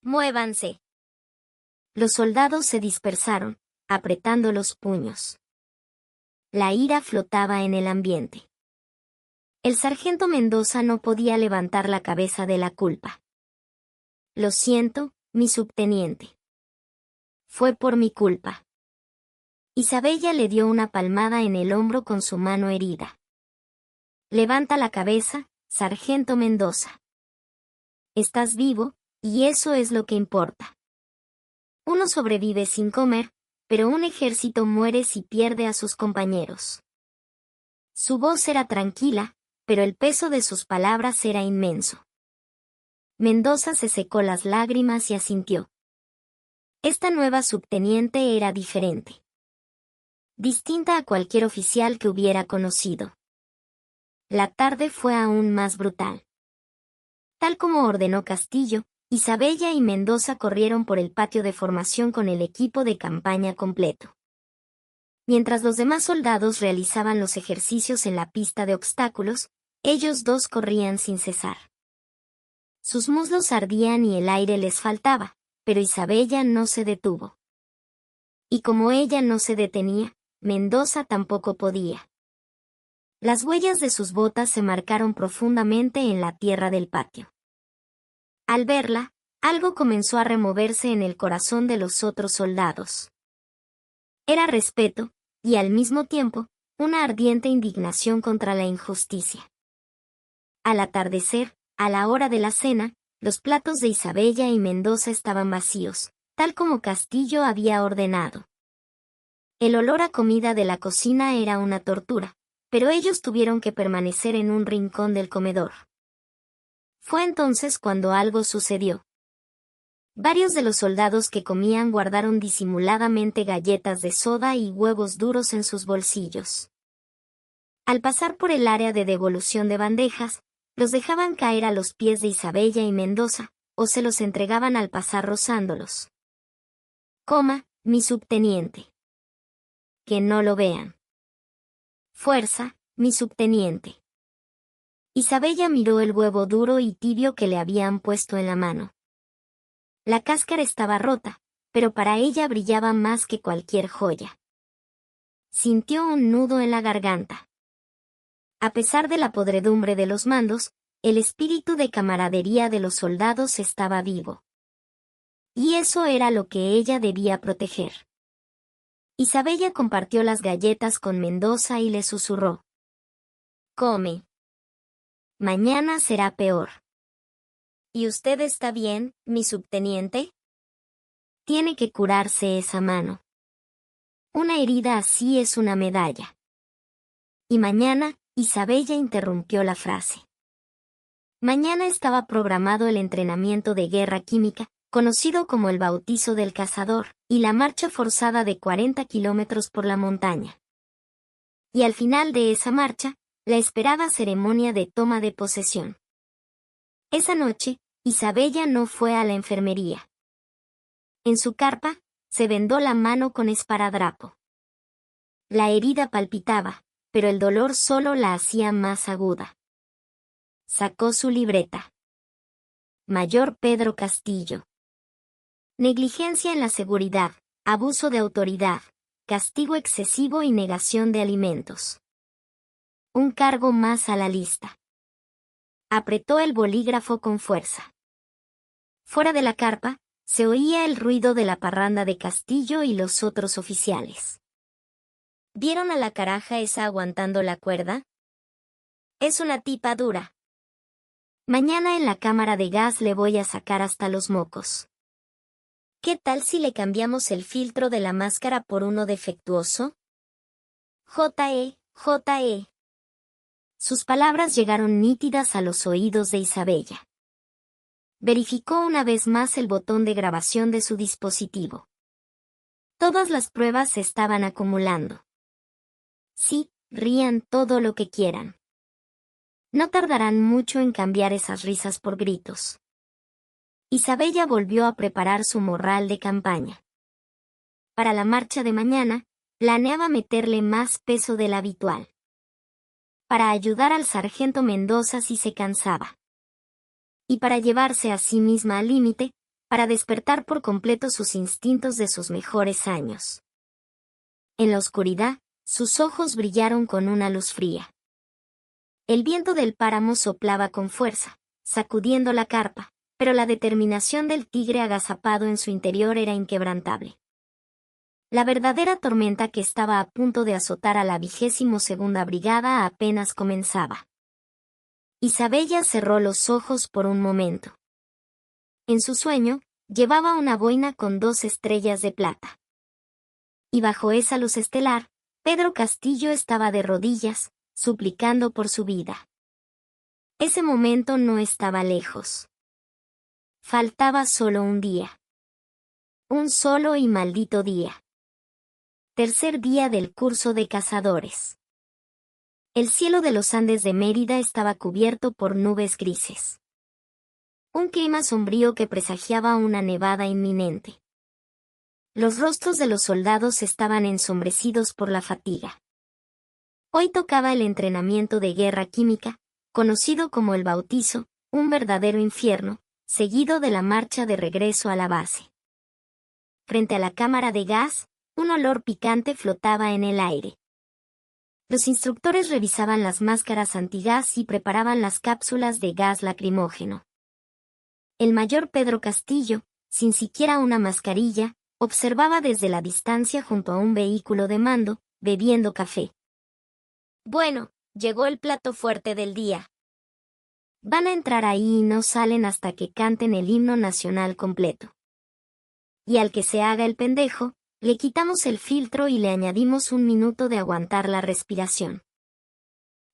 Muévanse. Los soldados se dispersaron, apretando los puños. La ira flotaba en el ambiente. El sargento Mendoza no podía levantar la cabeza de la culpa. Lo siento, mi subteniente. Fue por mi culpa. Isabella le dio una palmada en el hombro con su mano herida. Levanta la cabeza, sargento Mendoza. Estás vivo, y eso es lo que importa. Uno sobrevive sin comer, pero un ejército muere si pierde a sus compañeros. Su voz era tranquila, pero el peso de sus palabras era inmenso. Mendoza se secó las lágrimas y asintió. Esta nueva subteniente era diferente. Distinta a cualquier oficial que hubiera conocido. La tarde fue aún más brutal. Tal como ordenó Castillo, Isabella y Mendoza corrieron por el patio de formación con el equipo de campaña completo. Mientras los demás soldados realizaban los ejercicios en la pista de obstáculos, ellos dos corrían sin cesar. Sus muslos ardían y el aire les faltaba, pero Isabella no se detuvo. Y como ella no se detenía, Mendoza tampoco podía. Las huellas de sus botas se marcaron profundamente en la tierra del patio. Al verla, algo comenzó a removerse en el corazón de los otros soldados. Era respeto, y al mismo tiempo, una ardiente indignación contra la injusticia. Al atardecer, a la hora de la cena, los platos de Isabella y Mendoza estaban vacíos, tal como Castillo había ordenado. El olor a comida de la cocina era una tortura, pero ellos tuvieron que permanecer en un rincón del comedor. Fue entonces cuando algo sucedió. Varios de los soldados que comían guardaron disimuladamente galletas de soda y huevos duros en sus bolsillos. Al pasar por el área de devolución de bandejas, los dejaban caer a los pies de Isabella y Mendoza, o se los entregaban al pasar rozándolos. Coma, mi subteniente. Que no lo vean. Fuerza, mi subteniente. Isabella miró el huevo duro y tibio que le habían puesto en la mano. La cáscara estaba rota, pero para ella brillaba más que cualquier joya. Sintió un nudo en la garganta. A pesar de la podredumbre de los mandos, el espíritu de camaradería de los soldados estaba vivo. Y eso era lo que ella debía proteger. Isabella compartió las galletas con Mendoza y le susurró. Come. Mañana será peor. ¿Y usted está bien, mi subteniente? Tiene que curarse esa mano. Una herida así es una medalla. Y mañana, Isabella interrumpió la frase. Mañana estaba programado el entrenamiento de guerra química, conocido como el bautizo del cazador, y la marcha forzada de 40 kilómetros por la montaña. Y al final de esa marcha, la esperada ceremonia de toma de posesión. Esa noche, Isabella no fue a la enfermería. En su carpa, se vendó la mano con esparadrapo. La herida palpitaba, pero el dolor solo la hacía más aguda. Sacó su libreta. Mayor Pedro Castillo. Negligencia en la seguridad, abuso de autoridad, castigo excesivo y negación de alimentos. Un cargo más a la lista. Apretó el bolígrafo con fuerza. Fuera de la carpa, se oía el ruido de la parranda de Castillo y los otros oficiales. ¿Vieron a la caraja esa aguantando la cuerda? Es una tipa dura. Mañana en la cámara de gas le voy a sacar hasta los mocos. ¿Qué tal si le cambiamos el filtro de la máscara por uno defectuoso? J.E. Sus palabras llegaron nítidas a los oídos de Isabella. Verificó una vez más el botón de grabación de su dispositivo. Todas las pruebas se estaban acumulando. Sí, rían todo lo que quieran. No tardarán mucho en cambiar esas risas por gritos. Isabella volvió a preparar su morral de campaña. Para la marcha de mañana, planeaba meterle más peso del habitual. Para ayudar al sargento Mendoza si se cansaba. Y para llevarse a sí misma al límite, para despertar por completo sus instintos de sus mejores años. En la oscuridad, sus ojos brillaron con una luz fría. El viento del páramo soplaba con fuerza, sacudiendo la carpa, pero la determinación del tigre agazapado en su interior era inquebrantable. La verdadera tormenta que estaba a punto de azotar a la 22ª Brigada apenas comenzaba. Isabella cerró los ojos por un momento. En su sueño, llevaba una boina con 2 estrellas de plata. Y bajo esa luz estelar, Pedro Castillo estaba de rodillas, suplicando por su vida. Ese momento no estaba lejos. Faltaba solo un día. Un solo y maldito día. Tercer día del curso de cazadores. El cielo de los Andes de Mérida estaba cubierto por nubes grises. Un clima sombrío que presagiaba una nevada inminente. Los rostros de los soldados estaban ensombrecidos por la fatiga. Hoy tocaba el entrenamiento de guerra química, conocido como el bautizo, un verdadero infierno, seguido de la marcha de regreso a la base. Frente a la cámara de gas, un olor picante flotaba en el aire. Los instructores revisaban las máscaras antigas y preparaban las cápsulas de gas lacrimógeno. El mayor Pedro Castillo, sin siquiera una mascarilla, observaba desde la distancia junto a un vehículo de mando, bebiendo café. Bueno, llegó el plato fuerte del día. Van a entrar ahí y no salen hasta que canten el himno nacional completo. Y al que se haga el pendejo, le quitamos el filtro y le añadimos 1 minuto de aguantar la respiración.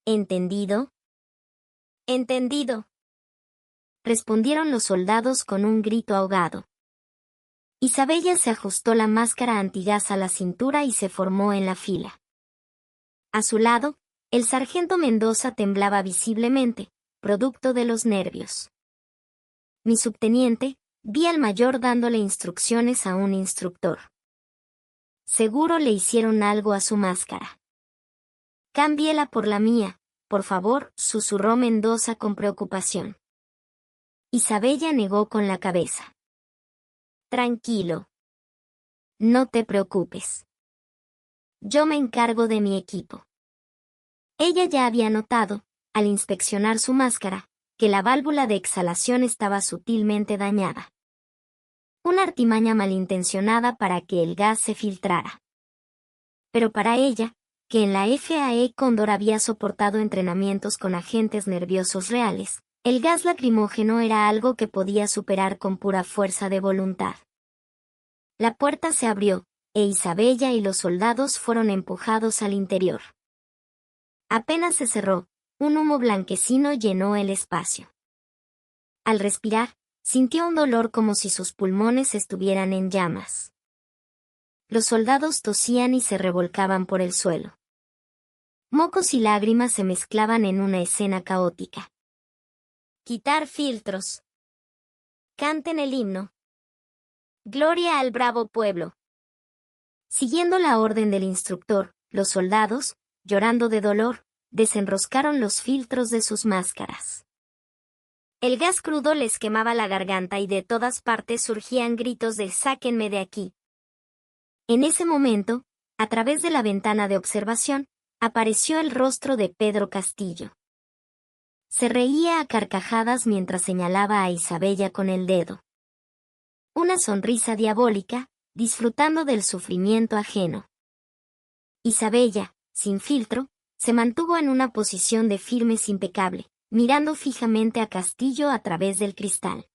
¿Entendido? Entendido. Respondieron los soldados con un grito ahogado. Isabella se ajustó la máscara antigas a la cintura y se formó en la fila. A su lado, el sargento Mendoza temblaba visiblemente, producto de los nervios. Mi subteniente, vi al mayor dándole instrucciones a un instructor. Seguro le hicieron algo a su máscara. Cámbiela por la mía, por favor, susurró Mendoza con preocupación. Isabella negó con la cabeza. Tranquilo. No te preocupes. Yo me encargo de mi equipo. Ella ya había notado, al inspeccionar su máscara, que la válvula de exhalación estaba sutilmente dañada. Una artimaña malintencionada para que el gas se filtrara. Pero para ella, que en la FAE Cóndor había soportado entrenamientos con agentes nerviosos reales, el gas lacrimógeno era algo que podía superar con pura fuerza de voluntad. La puerta se abrió, e Isabella y los soldados fueron empujados al interior. Apenas se cerró, un humo blanquecino llenó el espacio. Al respirar, sintió un dolor como si sus pulmones estuvieran en llamas. Los soldados tosían y se revolcaban por el suelo. Mocos y lágrimas se mezclaban en una escena caótica. Quitar filtros. Canten el himno. Gloria al bravo pueblo. Siguiendo la orden del instructor, los soldados, llorando de dolor, desenroscaron los filtros de sus máscaras. El gas crudo les quemaba la garganta y de todas partes surgían gritos de «sáquenme de aquí». En ese momento, a través de la ventana de observación, apareció el rostro de Pedro Castillo. Se reía a carcajadas mientras señalaba a Isabella con el dedo. Una sonrisa diabólica, disfrutando del sufrimiento ajeno. Isabella, sin filtro, se mantuvo en una posición de firmes impecable, mirando fijamente a Castillo a través del cristal.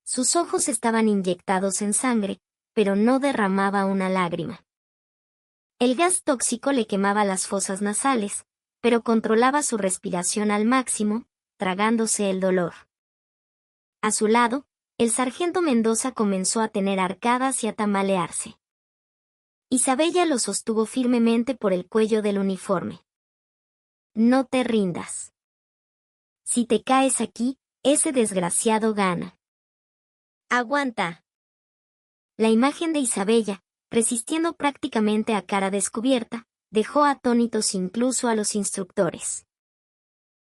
Sus ojos estaban inyectados en sangre, pero no derramaba una lágrima. El gas tóxico le quemaba las fosas nasales, pero controlaba su respiración al máximo, tragándose el dolor. A su lado, el sargento Mendoza comenzó a tener arcadas y a tambalearse. Isabella lo sostuvo firmemente por el cuello del uniforme. No te rindas. Si te caes aquí, ese desgraciado gana. Aguanta. La imagen de Isabella, resistiendo prácticamente a cara descubierta, dejó atónitos incluso a los instructores.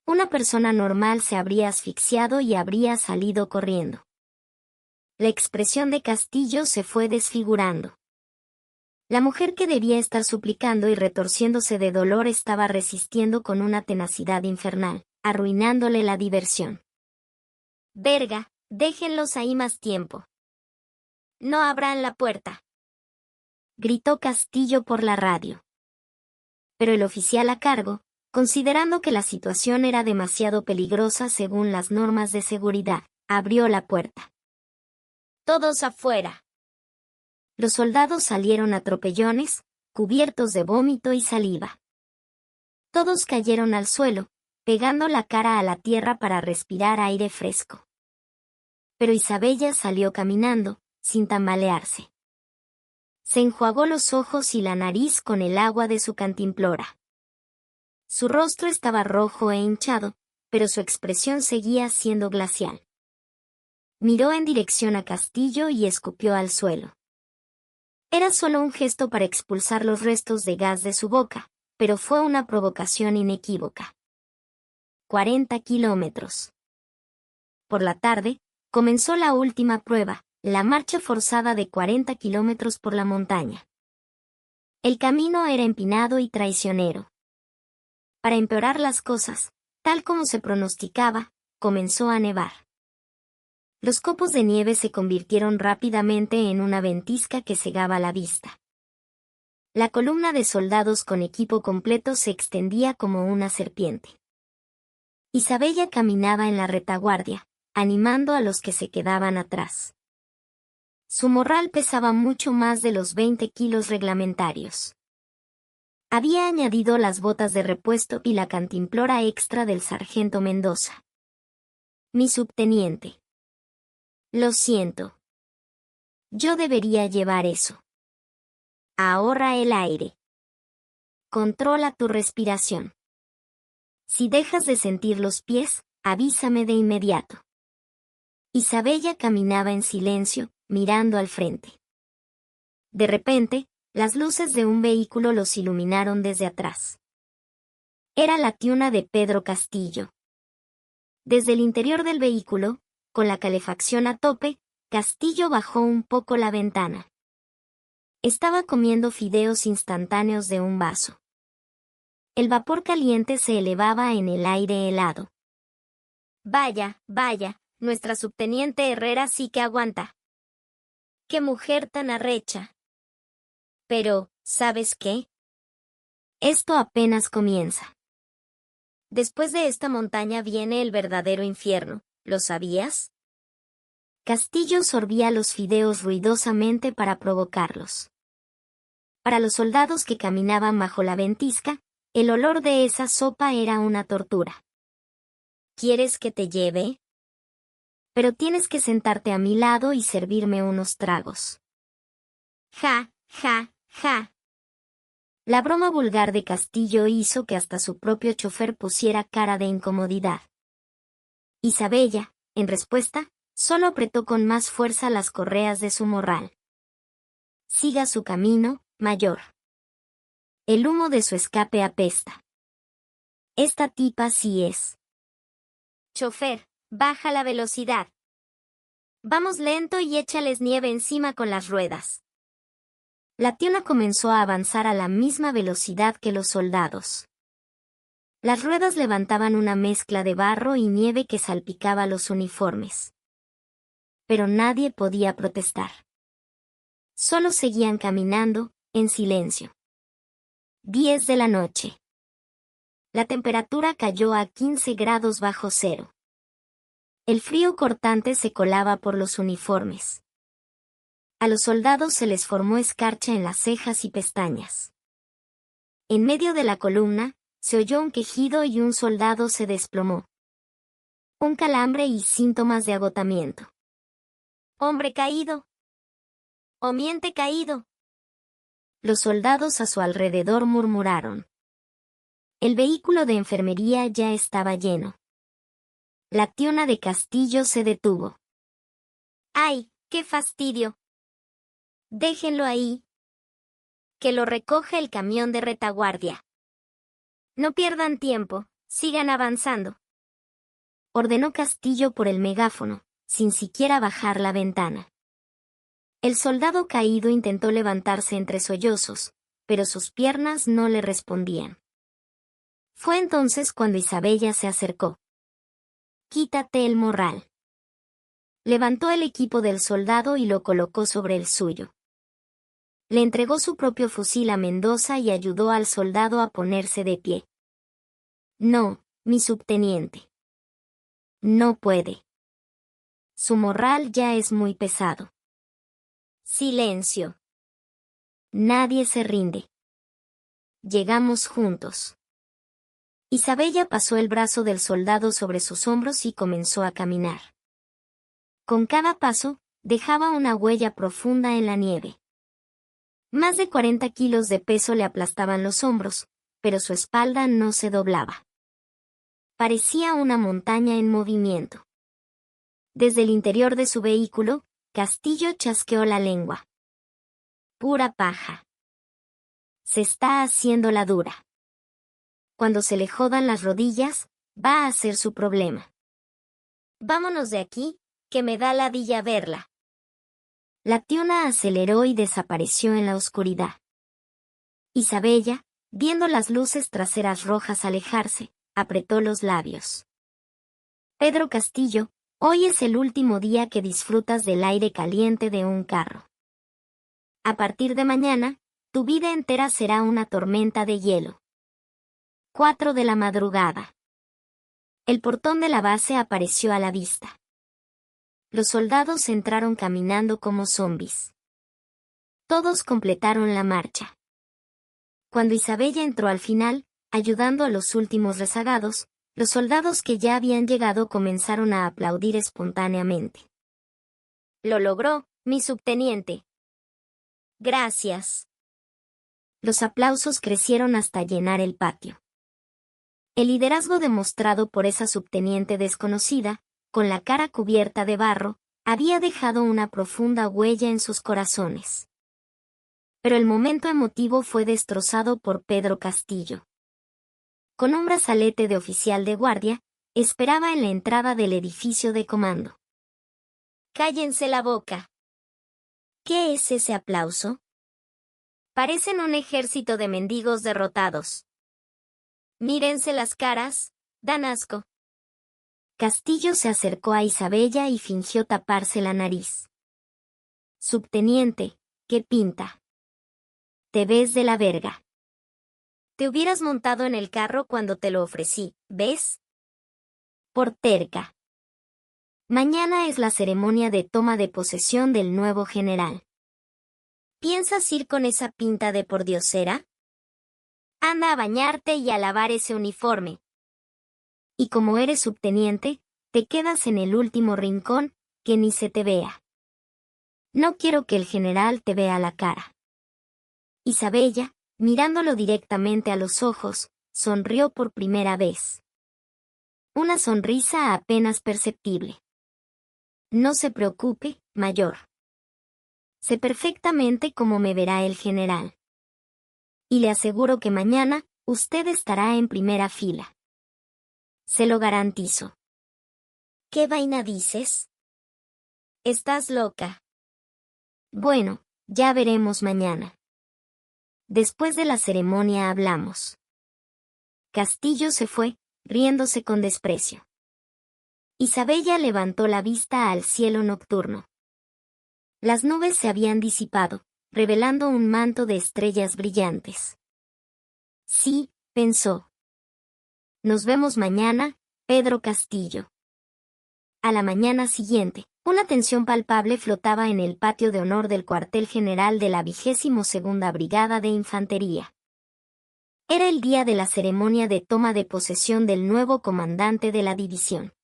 Una persona normal se habría asfixiado y habría salido corriendo. La expresión de Castillo se fue desfigurando. La mujer que debía estar suplicando y retorciéndose de dolor estaba resistiendo con una tenacidad infernal, arruinándole la diversión. Verga, déjenlos ahí más tiempo. No abran la puerta, gritó Castillo por la radio. Pero el oficial a cargo, considerando que la situación era demasiado peligrosa según las normas de seguridad, abrió la puerta. Todos afuera. Los soldados salieron a tropellones, cubiertos de vómito y saliva. Todos cayeron al suelo, pegando la cara a la tierra para respirar aire fresco. Pero Isabella salió caminando, sin tambalearse. Se enjuagó los ojos y la nariz con el agua de su cantimplora. Su rostro estaba rojo e hinchado, pero su expresión seguía siendo glacial. Miró en dirección a Castillo y escupió al suelo. Era solo un gesto para expulsar los restos de gas de su boca, pero fue una provocación inequívoca. 40 kilómetros. Por la tarde, comenzó la última prueba, la marcha forzada de 40 kilómetros por la montaña. El camino era empinado y traicionero. Para empeorar las cosas, tal como se pronosticaba, comenzó a nevar. Los copos de nieve se convirtieron rápidamente en una ventisca que cegaba la vista. La columna de soldados con equipo completo se extendía como una serpiente. Isabella caminaba en la retaguardia, animando a los que se quedaban atrás. Su morral pesaba mucho más de los 20 kilos reglamentarios. Había añadido las botas de repuesto y la cantimplora extra del sargento Mendoza. Mi subteniente. Lo siento. Yo debería llevar eso. Ahorra el aire. Controla tu respiración. Si dejas de sentir los pies, avísame de inmediato. Isabella caminaba en silencio, mirando al frente. De repente, las luces de un vehículo los iluminaron desde atrás. Era la tiuna de Pedro Castillo. Desde el interior del vehículo, con la calefacción a tope, Castillo bajó un poco la ventana. Estaba comiendo fideos instantáneos de un vaso. El vapor caliente se elevaba en el aire helado. Vaya, vaya, nuestra subteniente Herrera sí que aguanta. ¡Qué mujer tan arrecha! Pero, ¿sabes qué? Esto apenas comienza. Después de esta montaña viene el verdadero infierno, ¿lo sabías? Castillo sorbía los fideos ruidosamente para provocarlos. Para los soldados que caminaban bajo la ventisca, el olor de esa sopa era una tortura. ¿Quieres que te lleve? Pero tienes que sentarte a mi lado y servirme unos tragos. Ja, ja, ja. La broma vulgar de Castillo hizo que hasta su propio chofer pusiera cara de incomodidad. Isabella, en respuesta, solo apretó con más fuerza las correas de su morral. Siga su camino, mayor. El humo de su escape apesta. Esta tipa sí es. Chofer, baja la velocidad. Vamos lento y échales nieve encima con las ruedas. La tiona comenzó a avanzar a la misma velocidad que los soldados. Las ruedas levantaban una mezcla de barro y nieve que salpicaba los uniformes. Pero nadie podía protestar. Solo seguían caminando, en silencio. 10 de la noche. La temperatura cayó a 15 grados bajo cero. El frío cortante se colaba por los uniformes. A los soldados se les formó escarcha en las cejas y pestañas. En medio de la columna, se oyó un quejido y un soldado se desplomó. Un calambre y síntomas de agotamiento. ¡Hombre caído! ¡Omiente caído! Los soldados a su alrededor murmuraron. El vehículo de enfermería ya estaba lleno. La tiona de Castillo se detuvo. ¡Ay, qué fastidio! Déjenlo ahí. Que lo recoja el camión de retaguardia. No pierdan tiempo, sigan avanzando. Ordenó Castillo por el megáfono, sin siquiera bajar la ventana. El soldado caído intentó levantarse entre sollozos, pero sus piernas no le respondían. Fue entonces cuando Isabella se acercó. «Quítate el morral». Levantó el equipo del soldado y lo colocó sobre el suyo. Le entregó su propio fusil a Mendoza y ayudó al soldado a ponerse de pie. «No, mi subteniente. No puede. Su morral ya es muy pesado». Silencio. Nadie se rinde. Llegamos juntos. Isabella pasó el brazo del soldado sobre sus hombros y comenzó a caminar. Con cada paso, dejaba una huella profunda en la nieve. Más de 40 kilos de peso le aplastaban los hombros, pero su espalda no se doblaba. Parecía una montaña en movimiento. Desde el interior de su vehículo, Castillo chasqueó la lengua. Pura paja. Se está haciendo la dura. Cuando se le jodan las rodillas, va a ser su problema. Vámonos de aquí, que me da ladilla verla. La tiona aceleró y desapareció en la oscuridad. Isabella, viendo las luces traseras rojas alejarse, apretó los labios. Pedro Castillo, hoy es el último día que disfrutas del aire caliente de un carro. A partir de mañana, tu vida entera será una tormenta de hielo. 4 de la madrugada. El portón de la base apareció a la vista. Los soldados entraron caminando como zombis. Todos completaron la marcha. Cuando Isabella entró al final, ayudando a los últimos rezagados, los soldados que ya habían llegado comenzaron a aplaudir espontáneamente. «Lo logró, mi subteniente». «Gracias». Los aplausos crecieron hasta llenar el patio. El liderazgo demostrado por esa subteniente desconocida, con la cara cubierta de barro, había dejado una profunda huella en sus corazones. Pero el momento emotivo fue destrozado por Pedro Castillo. Con un brazalete de oficial de guardia, esperaba en la entrada del edificio de comando. «Cállense la boca». ¿Qué es ese aplauso? Parecen un ejército de mendigos derrotados. Mírense las caras, dan asco. Castillo se acercó a Isabella y fingió taparse la nariz. «Subteniente, ¿qué pinta? Te ves de la verga. Te hubieras montado en el carro cuando te lo ofrecí, ¿ves? Por terca. Mañana es la ceremonia de toma de posesión del nuevo general. ¿Piensas ir con esa pinta de pordiosera? Anda a bañarte y a lavar ese uniforme. Y como eres subteniente, te quedas en el último rincón, que ni se te vea. No quiero que el general te vea la cara». Isabella, mirándolo directamente a los ojos, sonrió por primera vez. Una sonrisa apenas perceptible. «No se preocupe, mayor. Sé perfectamente cómo me verá el general. Y le aseguro que mañana, usted estará en primera fila. Se lo garantizo». «¿Qué vaina dices? Estás loca». «Bueno, ya veremos mañana. Después de la ceremonia hablamos». Castillo se fue, riéndose con desprecio. Isabella levantó la vista al cielo nocturno. Las nubes se habían disipado, revelando un manto de estrellas brillantes. «Sí», pensó. «Nos vemos mañana, Pedro Castillo». A la mañana siguiente, una tensión palpable flotaba en el patio de honor del cuartel general de la 22ª Brigada de Infantería. Era el día de la ceremonia de toma de posesión del nuevo comandante de la división.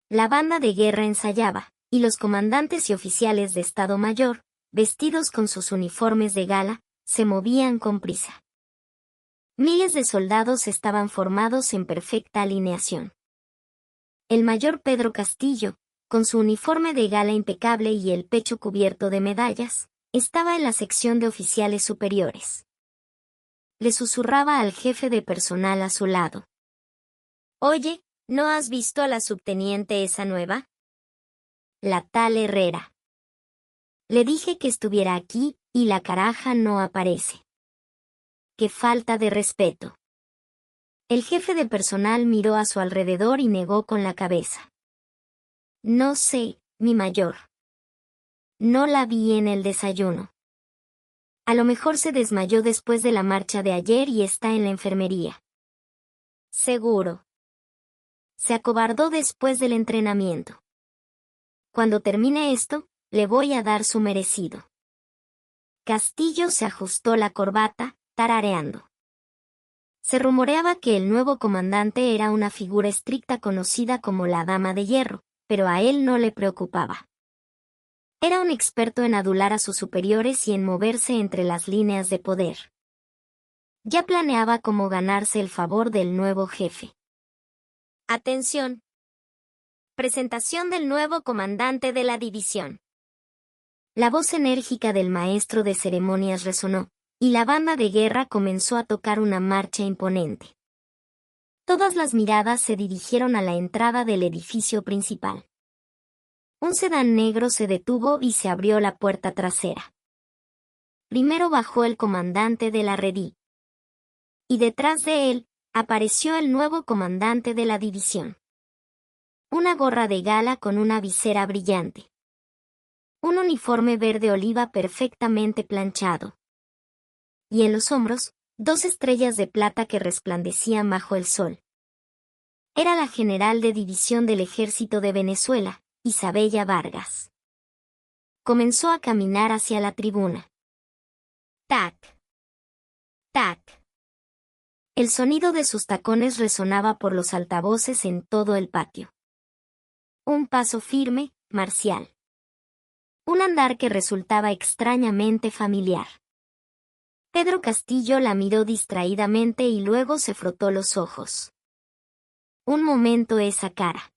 La banda de guerra ensayaba, y los comandantes y oficiales de Estado Mayor, vestidos con sus uniformes de gala, se movían con prisa. Miles de soldados estaban formados en perfecta alineación. El mayor Pedro Castillo, con su uniforme de gala impecable y el pecho cubierto de medallas, estaba en la sección de oficiales superiores. Le susurraba al jefe de personal a su lado. «Oye, ¿no has visto a la subteniente esa nueva? La tal Herrera. Le dije que estuviera aquí, y la caraja no aparece. ¡Qué falta de respeto!». El jefe de personal miró a su alrededor y negó con la cabeza. «No sé, mi mayor. No la vi en el desayuno. A lo mejor se desmayó después de la marcha de ayer y está en la enfermería». «Seguro. Se acobardó después del entrenamiento. Cuando termine esto, le voy a dar su merecido». Castillo se ajustó la corbata, tarareando. Se rumoreaba que el nuevo comandante era una figura estricta conocida como la Dama de Hierro, pero a él no le preocupaba. Era un experto en adular a sus superiores y en moverse entre las líneas de poder. Ya planeaba cómo ganarse el favor del nuevo jefe. Atención. Presentación del nuevo comandante de la división. La voz enérgica del maestro de ceremonias resonó, y la banda de guerra comenzó a tocar una marcha imponente. Todas las miradas se dirigieron a la entrada del edificio principal. Un sedán negro se detuvo y se abrió la puerta trasera. Primero bajó el comandante de la Redí. Y detrás de él, apareció el nuevo comandante de la división. Una gorra de gala con una visera brillante. Un uniforme verde oliva perfectamente planchado. Y en los hombros, 2 estrellas de plata que resplandecían bajo el sol. Era la general de división del Ejército de Venezuela, Isabella Vargas. Comenzó a caminar hacia la tribuna. Tac. Tac. El sonido de sus tacones resonaba por los altavoces en todo el patio. Un paso firme, marcial. Un andar que resultaba extrañamente familiar. Pedro Castillo la miró distraídamente y luego se frotó los ojos. Un momento esa cara.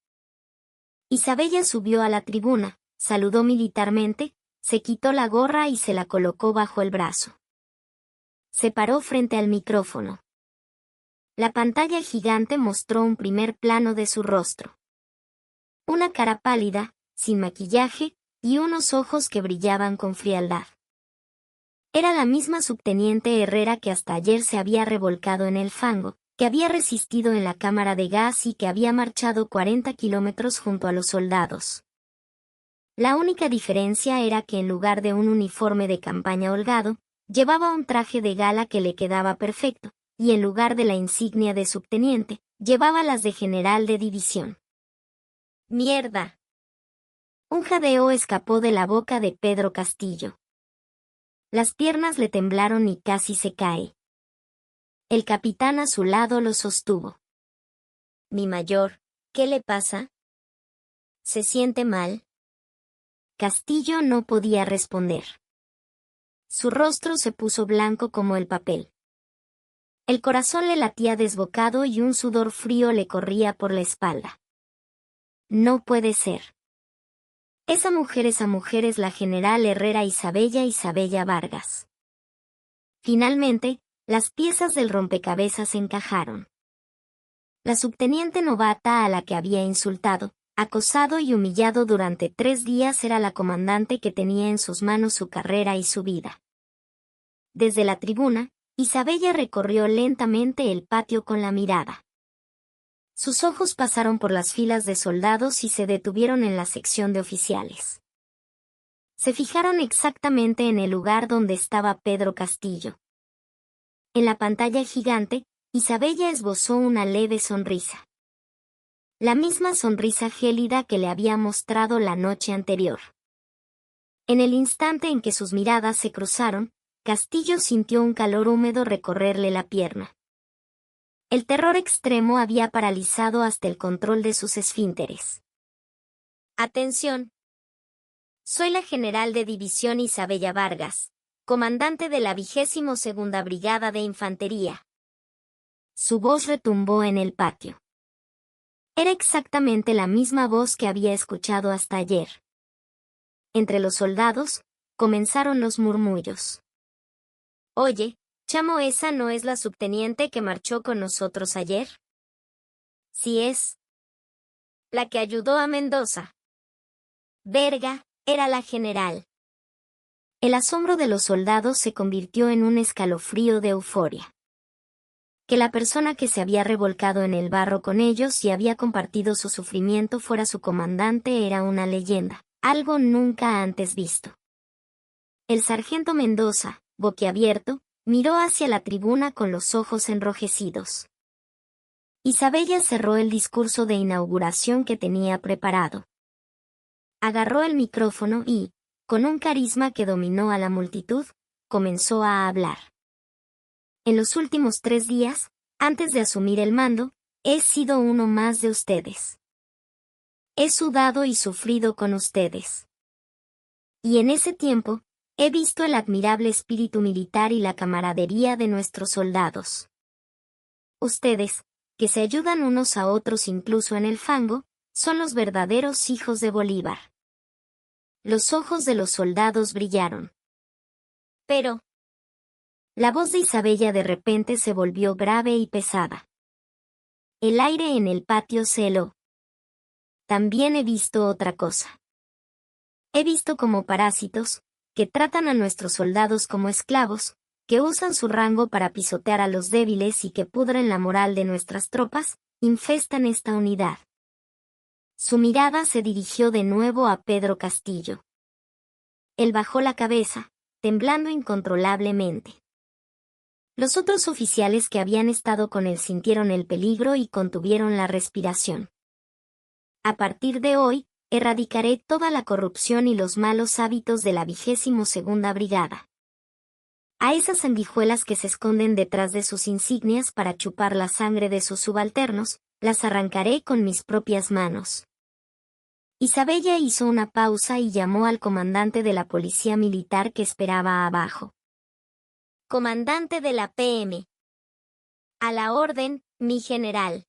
Isabella subió a la tribuna, saludó militarmente, se quitó la gorra y se la colocó bajo el brazo. Se paró frente al micrófono. La pantalla gigante mostró un primer plano de su rostro. Una cara pálida, sin maquillaje, y unos ojos que brillaban con frialdad. Era la misma subteniente Herrera que hasta ayer se había revolcado en el fango, que había resistido en la cámara de gas y que había marchado 40 kilómetros junto a los soldados. La única diferencia era que en lugar de un uniforme de campaña holgado, llevaba un traje de gala que le quedaba perfecto, y en lugar de la insignia de subteniente, llevaba las de general de división. ¡Mierda! Un jadeo escapó de la boca de Pedro Castillo. Las piernas le temblaron y casi se cae. El capitán a su lado lo sostuvo. «Mi mayor, ¿qué le pasa? ¿Se siente mal?» Castillo no podía responder. Su rostro se puso blanco como el papel. El corazón le latía desbocado y un sudor frío le corría por la espalda. No puede ser. Esa mujer es la general Herrera Isabella Vargas. Finalmente, las piezas del rompecabezas encajaron. La subteniente novata a la que había insultado, acosado y humillado durante 3 días era la comandante que tenía en sus manos su carrera y su vida. Desde la tribuna, Isabella recorrió lentamente el patio con la mirada. Sus ojos pasaron por las filas de soldados y se detuvieron en la sección de oficiales. Se fijaron exactamente en el lugar donde estaba Pedro Castillo. En la pantalla gigante, Isabella esbozó una leve sonrisa. La misma sonrisa gélida que le había mostrado la noche anterior. En el instante en que sus miradas se cruzaron, Castillo sintió un calor húmedo recorrerle la pierna. El terror extremo había paralizado hasta el control de sus esfínteres. Atención. Soy la general de división Isabella Vargas, comandante de la 22ª Brigada de Infantería. Su voz retumbó en el patio. Era exactamente la misma voz que había escuchado hasta ayer. Entre los soldados, comenzaron los murmullos. Oye, chamo, ¿esa no es la subteniente que marchó con nosotros ayer? Sí es. La que ayudó a Mendoza. Verga, era la general. El asombro de los soldados se convirtió en un escalofrío de euforia. Que la persona que se había revolcado en el barro con ellos y había compartido su sufrimiento fuera su comandante era una leyenda, algo nunca antes visto. El sargento Mendoza, boquiabierto, miró hacia la tribuna con los ojos enrojecidos. Isabella cerró el discurso de inauguración que tenía preparado. Agarró el micrófono y, con un carisma que dominó a la multitud, comenzó a hablar. En los últimos 3 días, antes de asumir el mando, he sido uno más de ustedes. He sudado y sufrido con ustedes. Y en ese tiempo, he visto el admirable espíritu militar y la camaradería de nuestros soldados. Ustedes, que se ayudan unos a otros incluso en el fango, son los verdaderos hijos de Bolívar. Los ojos de los soldados brillaron. Pero, la voz de Isabella de repente se volvió grave y pesada. El aire en el patio se heló. También he visto otra cosa. He visto como parásitos, que tratan a nuestros soldados como esclavos, que usan su rango para pisotear a los débiles y que pudren la moral de nuestras tropas, infestan esta unidad. Su mirada se dirigió de nuevo a Pedro Castillo. Él bajó la cabeza, temblando incontrolablemente. Los otros oficiales que habían estado con él sintieron el peligro y contuvieron la respiración. A partir de hoy, erradicaré toda la corrupción y los malos hábitos de la 22ª Brigada. A esas sanguijuelas que se esconden detrás de sus insignias para chupar la sangre de sus subalternos, las arrancaré con mis propias manos. Isabella hizo una pausa y llamó al comandante de la policía militar que esperaba abajo. Comandante de la PM. A la orden, mi general.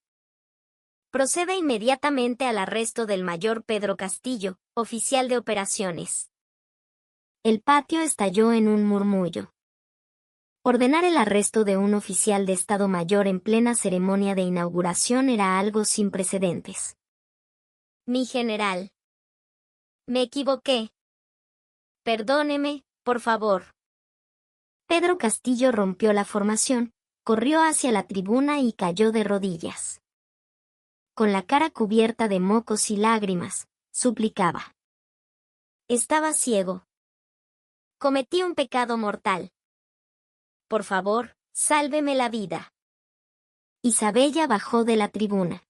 Proceda inmediatamente al arresto del mayor Pedro Castillo, oficial de operaciones. El patio estalló en un murmullo. Ordenar el arresto de un oficial de Estado Mayor en plena ceremonia de inauguración era algo sin precedentes. Mi general. Me equivoqué. Perdóneme, por favor. Pedro Castillo rompió la formación, corrió hacia la tribuna y cayó de rodillas. Con la cara cubierta de mocos y lágrimas, suplicaba. Estaba ciego. Cometí un pecado mortal. Por favor, sálveme la vida. Isabella bajó de la tribuna.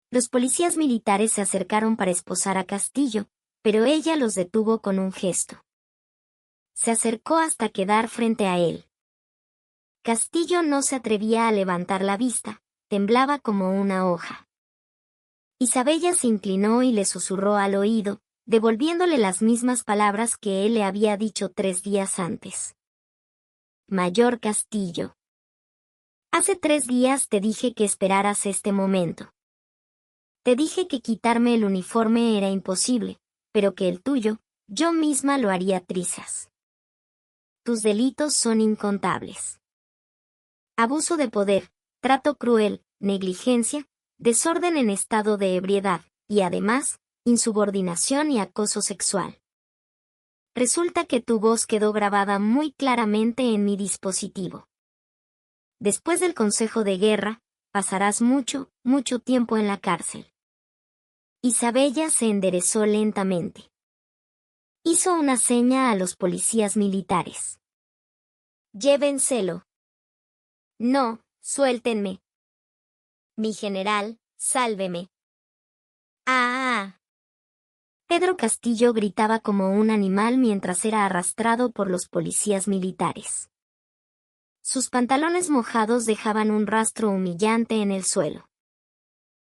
Los policías militares se acercaron para esposar a Castillo, pero ella los detuvo con un gesto. Se acercó hasta quedar frente a él. Castillo no se atrevía a levantar la vista, temblaba como una hoja. Isabella se inclinó y le susurró al oído, devolviéndole las mismas palabras que él le había dicho 3 días antes. Mayor Castillo. Hace 3 días te dije que esperaras este momento. Te dije que quitarme el uniforme era imposible, pero que el tuyo, yo misma lo haría trizas. Tus delitos son incontables. Abuso de poder, trato cruel, negligencia, desorden en estado de ebriedad, y además, insubordinación y acoso sexual. Resulta que tu voz quedó grabada muy claramente en mi dispositivo. Después del Consejo de Guerra, pasarás mucho, mucho tiempo en la cárcel. Isabella se enderezó lentamente. Hizo una seña a los policías militares. Llévenselo. No, suéltenme. Mi general, Sálveme. ¡Ah! Pedro Castillo gritaba como un animal mientras era arrastrado por los policías militares. Sus pantalones mojados dejaban un rastro humillante en el suelo.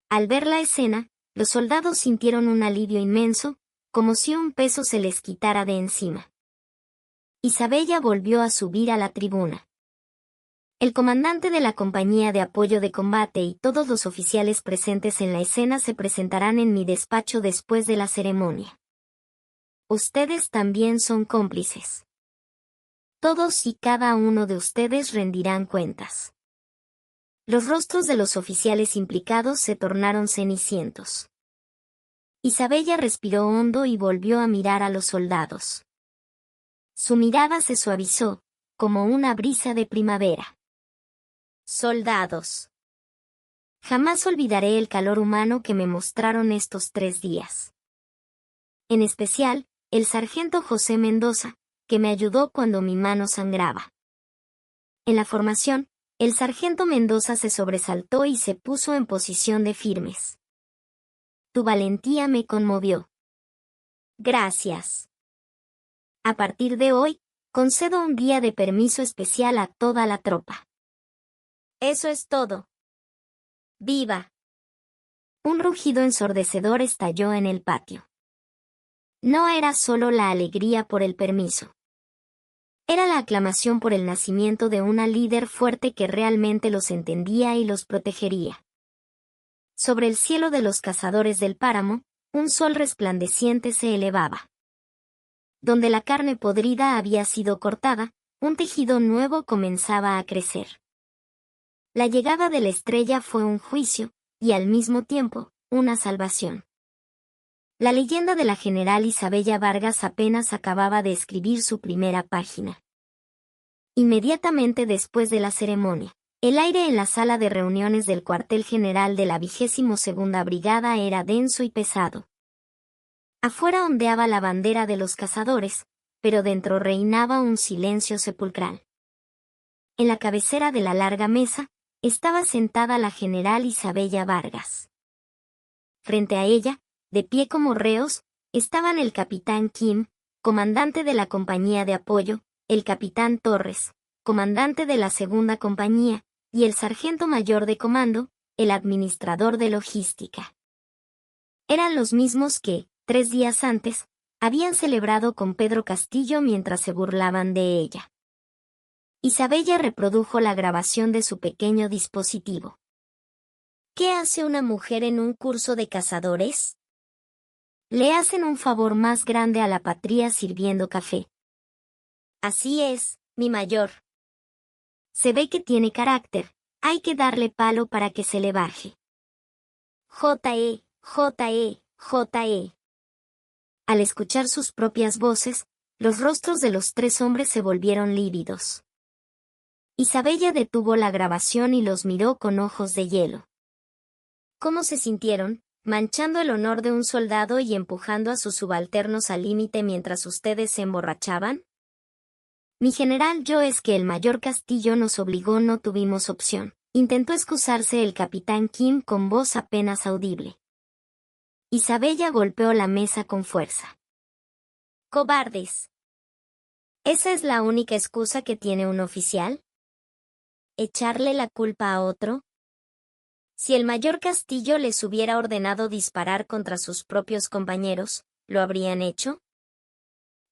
Al ver la escena, los soldados sintieron un alivio inmenso, como si un peso se les quitara de encima. Isabella volvió a subir a la tribuna. El comandante de la compañía de apoyo de combate y todos los oficiales presentes en la escena se presentarán en mi despacho después de la ceremonia. Ustedes también son cómplices. Todos y cada uno de ustedes rendirán cuentas. Los rostros de los oficiales implicados se tornaron cenicientos. Isabella respiró hondo y volvió a mirar a los soldados. Su mirada se suavizó, como una brisa de primavera. Soldados. Jamás olvidaré el calor humano que me mostraron estos 3 días. En especial, el sargento José Mendoza, que me ayudó cuando mi mano sangraba. En la formación, el sargento Mendoza se sobresaltó y se puso en posición de firmes. Tu valentía me conmovió. Gracias. A partir de hoy, concedo un día de permiso especial a toda la tropa. Eso es todo. ¡Viva! Un rugido ensordecedor estalló en el patio. No era solo la alegría por el permiso. Era la aclamación por el nacimiento de una líder fuerte que realmente los entendía y los protegería. Sobre el cielo de los cazadores del páramo, un sol resplandeciente se elevaba. Donde la carne podrida había sido cortada, un tejido nuevo comenzaba a crecer. La llegada de la estrella fue un juicio, y al mismo tiempo, una salvación. La leyenda de la general Isabella Vargas apenas acababa de escribir su primera página. Inmediatamente después de la ceremonia, el aire en la sala de reuniones del cuartel general de la 22ª Brigada era denso y pesado. Afuera ondeaba la bandera de los cazadores, pero dentro reinaba un silencio sepulcral. En la cabecera de la larga mesa, estaba sentada la general Isabella Vargas. Frente a ella, de pie como reos, estaban el capitán Kim, comandante de la compañía de apoyo, el capitán Torres, comandante de la 2ª compañía, y el sargento mayor de comando, el administrador de logística. Eran los mismos que, 3 días antes, habían celebrado con Pedro Castillo mientras se burlaban de ella. Isabella reprodujo la grabación de su pequeño dispositivo. ¿Qué hace una mujer en un curso de cazadores? Le hacen un favor más grande a la patria sirviendo café. Así es, mi mayor. Se ve que tiene carácter, hay que darle palo para que se le baje. J.E., J.E., J.E. Al escuchar sus propias voces, los rostros de los 3 hombres se volvieron lívidos. Isabella detuvo la grabación y los miró con ojos de hielo. ¿Cómo se sintieron, manchando el honor de un soldado y empujando a sus subalternos al límite mientras ustedes se emborrachaban? Mi general, yo es que el mayor Castillo nos obligó, no tuvimos opción. Intentó excusarse el capitán Kim con voz apenas audible. Isabella golpeó la mesa con fuerza. ¡Cobardes! ¿Esa es la única excusa que tiene un oficial? ¿Echarle la culpa a otro? Si el mayor Castillo les hubiera ordenado disparar contra sus propios compañeros, ¿lo habrían hecho?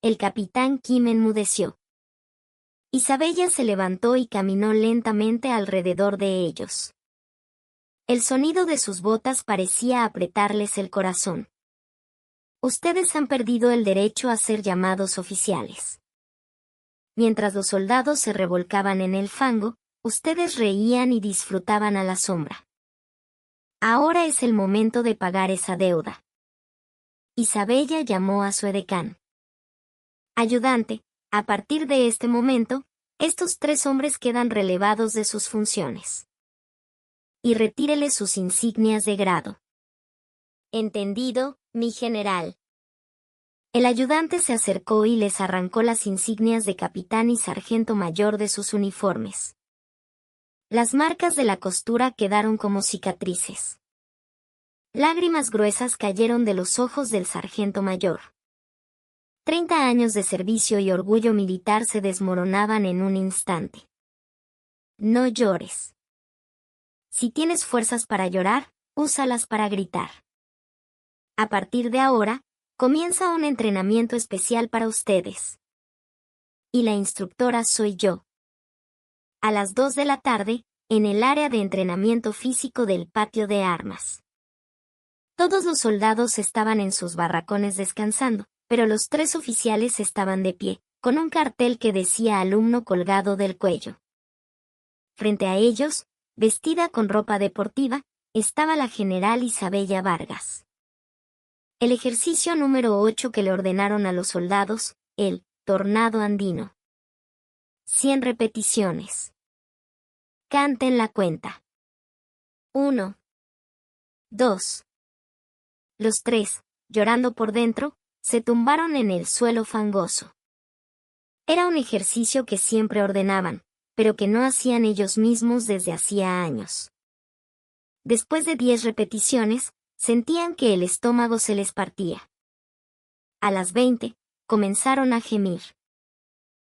El capitán Kim enmudeció. Isabella se levantó y caminó lentamente alrededor de ellos. El sonido de sus botas parecía apretarles el corazón. Ustedes han perdido el derecho a ser llamados oficiales. Mientras los soldados se revolcaban en el fango, ustedes reían y disfrutaban a la sombra. Ahora es el momento de pagar esa deuda. Isabella llamó a su edecán. Ayudante, a partir de este momento, estos 3 hombres quedan relevados de sus funciones. Y retíreles sus insignias de grado. Entendido, mi general. El ayudante se acercó y les arrancó las insignias de capitán y sargento mayor de sus uniformes. Las marcas de la costura quedaron como cicatrices. Lágrimas gruesas cayeron de los ojos del sargento mayor. 30 años de servicio y orgullo militar se desmoronaban en un instante. No llores. Si tienes fuerzas para llorar, úsalas para gritar. A partir de ahora, comienza un entrenamiento especial para ustedes. Y la instructora soy yo. A las 2 de la tarde, en el área de entrenamiento físico del patio de armas. Todos los soldados estaban en sus barracones descansando, pero los 3 oficiales estaban de pie, con un cartel que decía alumno colgado del cuello. Frente a ellos, vestida con ropa deportiva, estaba la general Isabella Vargas. El ejercicio número 8 que le ordenaron a los soldados, el tornado andino. 100 repeticiones. Canten la cuenta. 1, 2. Los 3, llorando por dentro, se tumbaron en el suelo fangoso. Era un ejercicio que siempre ordenaban, pero que no hacían ellos mismos desde hacía años. Después de 10 repeticiones, sentían que el estómago se les partía. A las 20, comenzaron a gemir.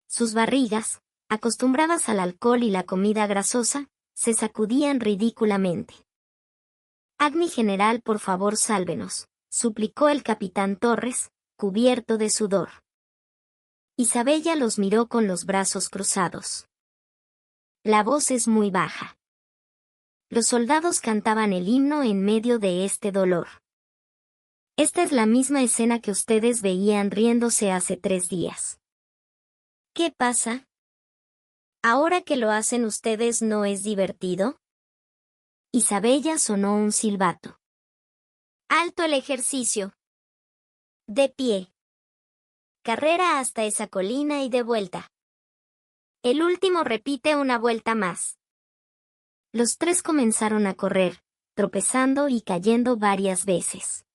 Sus barrigas, acostumbradas al alcohol y la comida grasosa, se sacudían ridículamente. Agni general, por favor, sálvenos, suplicó el capitán Torres, cubierto de sudor. Isabella los miró con los brazos cruzados. La voz es muy baja. Los soldados cantaban el himno en medio de este dolor. Esta es la misma escena que ustedes veían riéndose hace 3 días. ¿Qué pasa? ¿Ahora que lo hacen ustedes no es divertido? Isabella sonó un silbato. Alto el ejercicio. De pie. Carrera hasta esa colina y de vuelta. El último repite una vuelta más. Los 3 comenzaron a correr, tropezando y cayendo varias veces.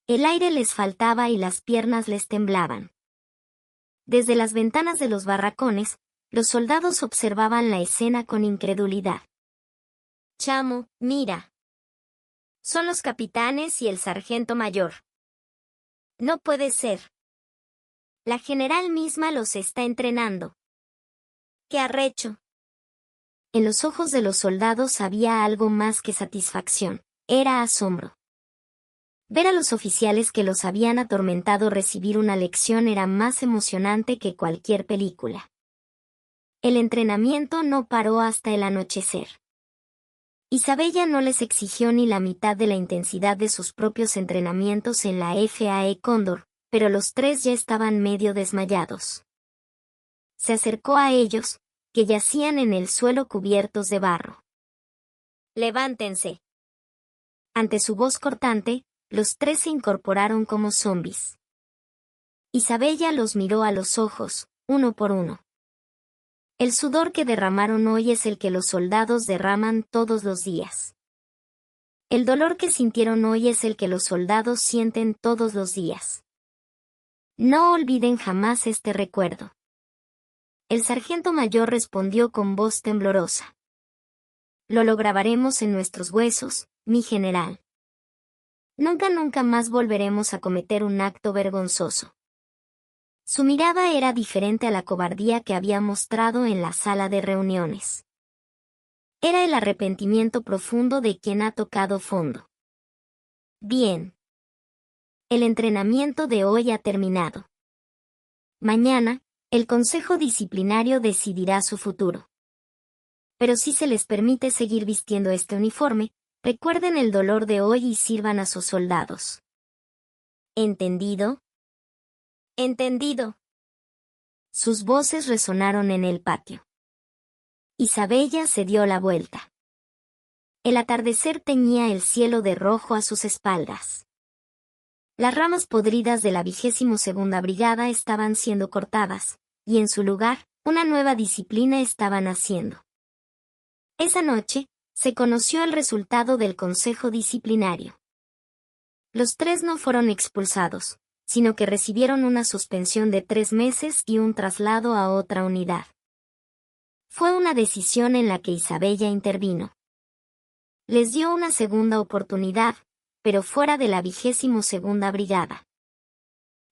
El aire les faltaba y las piernas les temblaban. Desde las ventanas de los barracones, los soldados observaban la escena con incredulidad. Chamo, mira. Son los capitanes y el sargento mayor. No puede ser. La general misma los está entrenando. ¡Qué arrecho! En los ojos de los soldados había algo más que satisfacción, era asombro. Ver a los oficiales que los habían atormentado recibir una lección era más emocionante que cualquier película. El entrenamiento no paró hasta el anochecer. Isabella no les exigió ni la mitad de la intensidad de sus propios entrenamientos en la FAE Cóndor, pero los 3 ya estaban medio desmayados. Se acercó a ellos, que yacían en el suelo cubiertos de barro. Levántense. Ante su voz cortante, los 3 se incorporaron como zombis. Isabella los miró a los ojos, uno por uno. El sudor que derramaron hoy es el que los soldados derraman todos los días. El dolor que sintieron hoy es el que los soldados sienten todos los días. No olviden jamás este recuerdo. El sargento mayor respondió con voz temblorosa. Lo grabaremos en nuestros huesos, mi general. Nunca más volveremos a cometer un acto vergonzoso. Su mirada era diferente a la cobardía que había mostrado en la sala de reuniones. Era el arrepentimiento profundo de quien ha tocado fondo. Bien. El entrenamiento de hoy ha terminado. Mañana, el Consejo Disciplinario decidirá su futuro. Pero si se les permite seguir vistiendo este uniforme, recuerden el dolor de hoy y sirvan a sus soldados. ¿Entendido? Entendido. Sus voces resonaron en el patio. Isabella se dio la vuelta. El atardecer teñía el cielo de rojo a sus espaldas. Las ramas podridas de la 22ª Brigada estaban siendo cortadas, y en su lugar, una nueva disciplina estaba naciendo. Esa noche, se conoció el resultado del Consejo Disciplinario. Los 3 no fueron expulsados, sino que recibieron una suspensión de 3 meses y un traslado a otra unidad. Fue una decisión en la que Isabella intervino. Les dio una segunda oportunidad, pero fuera de la 22ª Brigada.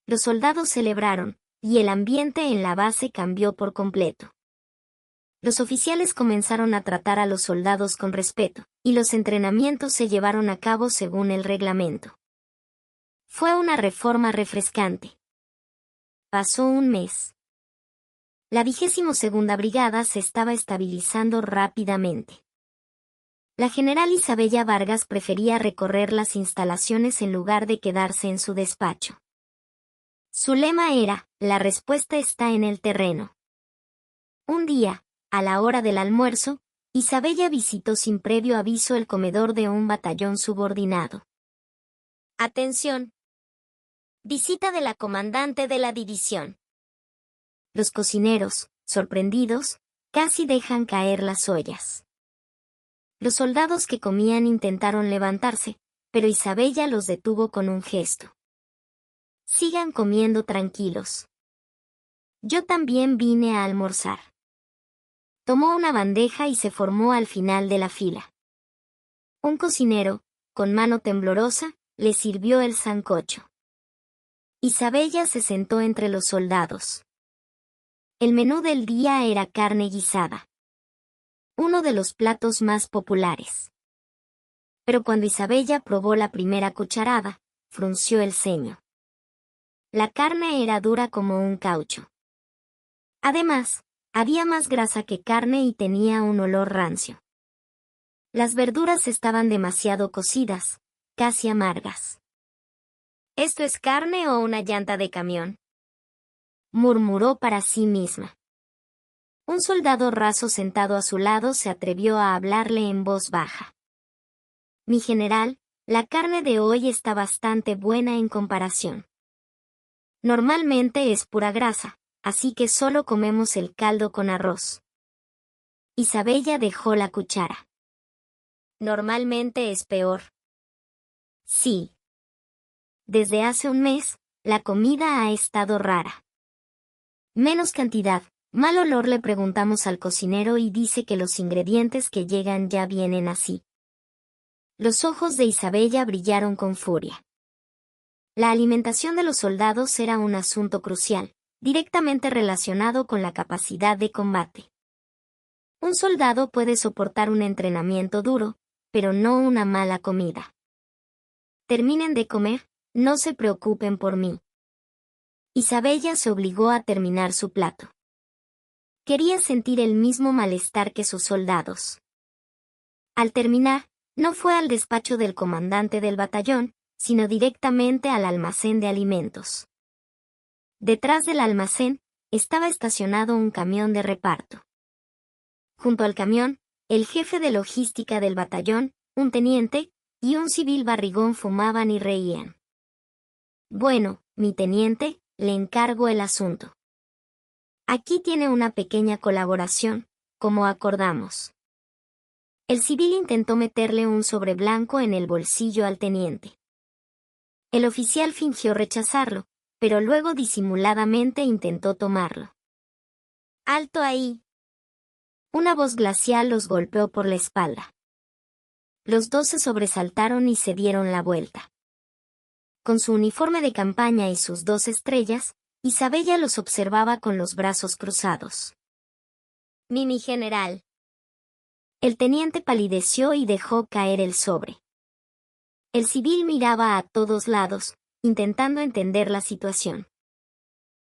Los soldados celebraron, y el ambiente en la base cambió por completo. Los oficiales comenzaron a tratar a los soldados con respeto, y los entrenamientos se llevaron a cabo según el reglamento. Fue una reforma refrescante. Pasó un mes. La 22ª Brigada se estaba estabilizando rápidamente. La general Isabella Vargas prefería recorrer las instalaciones en lugar de quedarse en su despacho. Su lema era, la respuesta está en el terreno. Un día, a la hora del almuerzo, Isabella visitó sin previo aviso el comedor de un batallón subordinado. Atención. Visita de la comandante de la división. Los cocineros, sorprendidos, casi dejan caer las ollas. Los soldados que comían intentaron levantarse, pero Isabella los detuvo con un gesto. Sigan comiendo tranquilos. Yo también vine a almorzar. Tomó una bandeja y se formó al final de la fila. Un cocinero, con mano temblorosa, le sirvió el sancocho. Isabella se sentó entre los soldados. El menú del día era carne guisada, uno de los platos más populares. Pero cuando Isabella probó la primera cucharada, frunció el ceño. La carne era dura como un caucho. Además, había más grasa que carne y tenía un olor rancio. Las verduras estaban demasiado cocidas, casi amargas. ¿Esto es carne o una llanta de camión?, murmuró para sí misma. Un soldado raso sentado a su lado se atrevió a hablarle en voz baja. Mi general, la carne de hoy está bastante buena en comparación. Normalmente es pura grasa, así que solo comemos el caldo con arroz. Isabella dejó la cuchara. Normalmente es peor. Sí. Desde hace un mes, la comida ha estado rara. Menos cantidad, mal olor. Le preguntamos al cocinero y dice que los ingredientes que llegan ya vienen así. Los ojos de Isabella brillaron con furia. La alimentación de los soldados era un asunto crucial, directamente relacionado con la capacidad de combate. Un soldado puede soportar un entrenamiento duro, pero no una mala comida. Terminen de comer, no se preocupen por mí. Isabella se obligó a terminar su plato. Quería sentir el mismo malestar que sus soldados. Al terminar, no fue al despacho del comandante del batallón, sino directamente al almacén de alimentos. Detrás del almacén, estaba estacionado un camión de reparto. Junto al camión, el jefe de logística del batallón, un teniente, y un civil barrigón fumaban y reían. Bueno, mi teniente, le encargo el asunto. Aquí tiene una pequeña colaboración, como acordamos. El civil intentó meterle un sobre blanco en el bolsillo al teniente. El oficial fingió rechazarlo, pero luego disimuladamente intentó tomarlo. ¡Alto ahí! Una voz glacial los golpeó por la espalda. Los dos se sobresaltaron y se dieron la vuelta. Con su uniforme de campaña y sus 2 estrellas, Isabella los observaba con los brazos cruzados. Mi general. El teniente palideció y dejó caer el sobre. El civil miraba a todos lados, intentando entender la situación.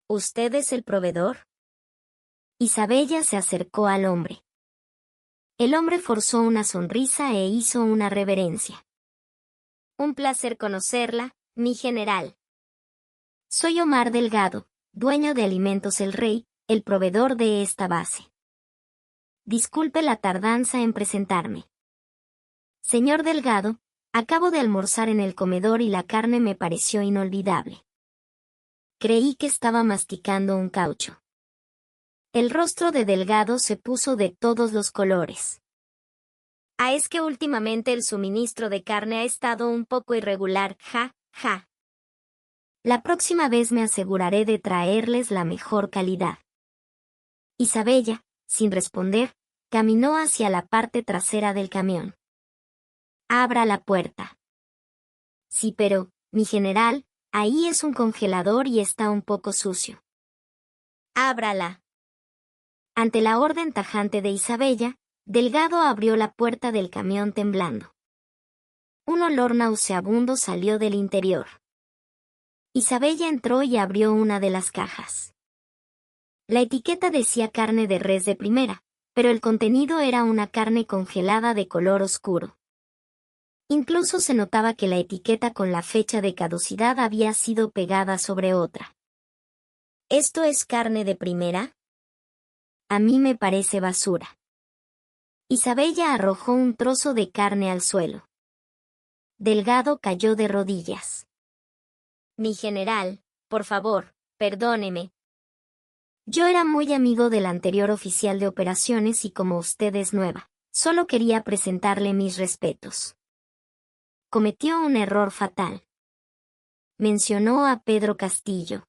¿Usted es el proveedor? Isabella se acercó al hombre. El hombre forzó una sonrisa e hizo una reverencia. Un placer conocerla, mi general. Soy Omar Delgado, dueño de Alimentos El Rey, el proveedor de esta base. Disculpe la tardanza en presentarme. Señor Delgado, acabo de almorzar en el comedor y la carne me pareció inolvidable. Creí que estaba masticando un caucho. El rostro de Delgado se puso de todos los colores. Es que últimamente el suministro de carne ha estado un poco irregular, ja, ja. La próxima vez me aseguraré de traerles la mejor calidad. Isabella, sin responder, caminó hacia la parte trasera del camión. Abra la puerta. Sí, pero, mi general, ahí es un congelador y está un poco sucio. Ábrala. Ante la orden tajante de Isabella, Delgado abrió la puerta del camión temblando. Un olor nauseabundo salió del interior. Isabella entró y abrió una de las cajas. La etiqueta decía carne de res de primera, pero el contenido era una carne congelada de color oscuro. Incluso se notaba que la etiqueta con la fecha de caducidad había sido pegada sobre otra. ¿Esto es carne de primera? A mí me parece basura. Isabella arrojó un trozo de carne al suelo. Delgado cayó de rodillas. Mi general, por favor, perdóneme. Yo era muy amigo del anterior oficial de operaciones y como usted es nueva, solo quería presentarle mis respetos. Cometió un error fatal. Mencionó a Pedro Castillo.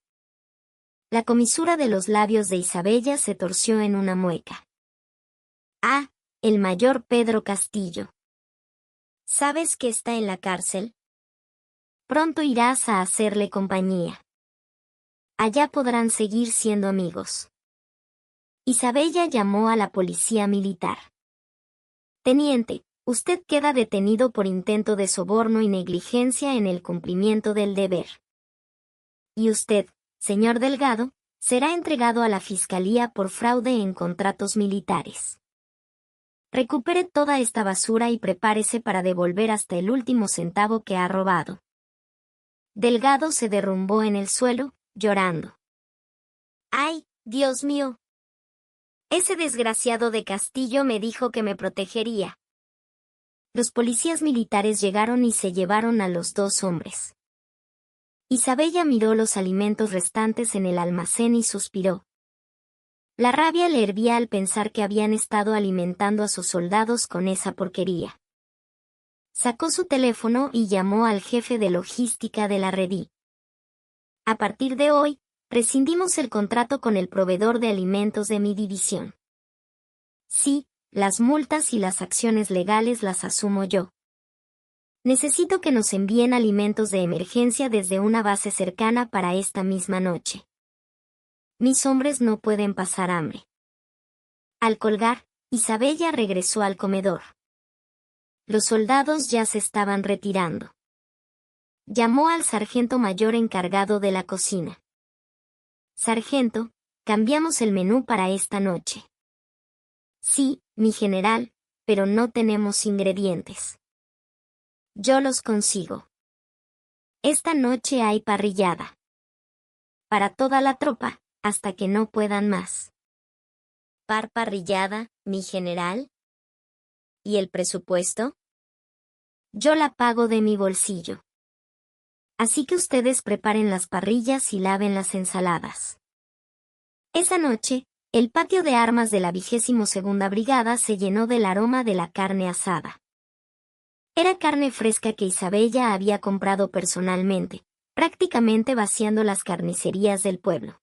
La comisura de los labios de Isabella se torció en una mueca. Ah, el mayor Pedro Castillo. ¿Sabes que está en la cárcel? Pronto irás a hacerle compañía. Allá podrán seguir siendo amigos. Isabella llamó a la policía militar. Teniente, usted queda detenido por intento de soborno y negligencia en el cumplimiento del deber. Y usted, señor Delgado, será entregado a la Fiscalía por fraude en contratos militares. Recupere toda esta basura y prepárese para devolver hasta el último centavo que ha robado. Delgado se derrumbó en el suelo, llorando. ¡Ay, Dios mío! Ese desgraciado de Castillo me dijo que me protegería. Los policías militares llegaron y se llevaron a los dos hombres. Isabella miró los alimentos restantes en el almacén y suspiró. La rabia le hervía al pensar que habían estado alimentando a sus soldados con esa porquería. Sacó su teléfono y llamó al jefe de logística de la Redí. A partir de hoy, rescindimos el contrato con el proveedor de alimentos de mi división. Sí, las multas y las acciones legales las asumo yo. Necesito que nos envíen alimentos de emergencia desde una base cercana para esta misma noche. Mis hombres no pueden pasar hambre. Al colgar, Isabella regresó al comedor. Los soldados ya se estaban retirando. Llamó al sargento mayor encargado de la cocina. Sargento, cambiamos el menú para esta noche. Sí, mi general, pero no tenemos ingredientes. Yo los consigo. Esta noche hay parrillada. Para toda la tropa, hasta que no puedan más. ¿Parrillada, mi general? ¿Y el presupuesto? Yo la pago de mi bolsillo. Así que ustedes preparen las parrillas y laven las ensaladas. Esa noche, el patio de armas de la 22ª Brigada se llenó del aroma de la carne asada. Era carne fresca que Isabella había comprado personalmente, prácticamente vaciando las carnicerías del pueblo.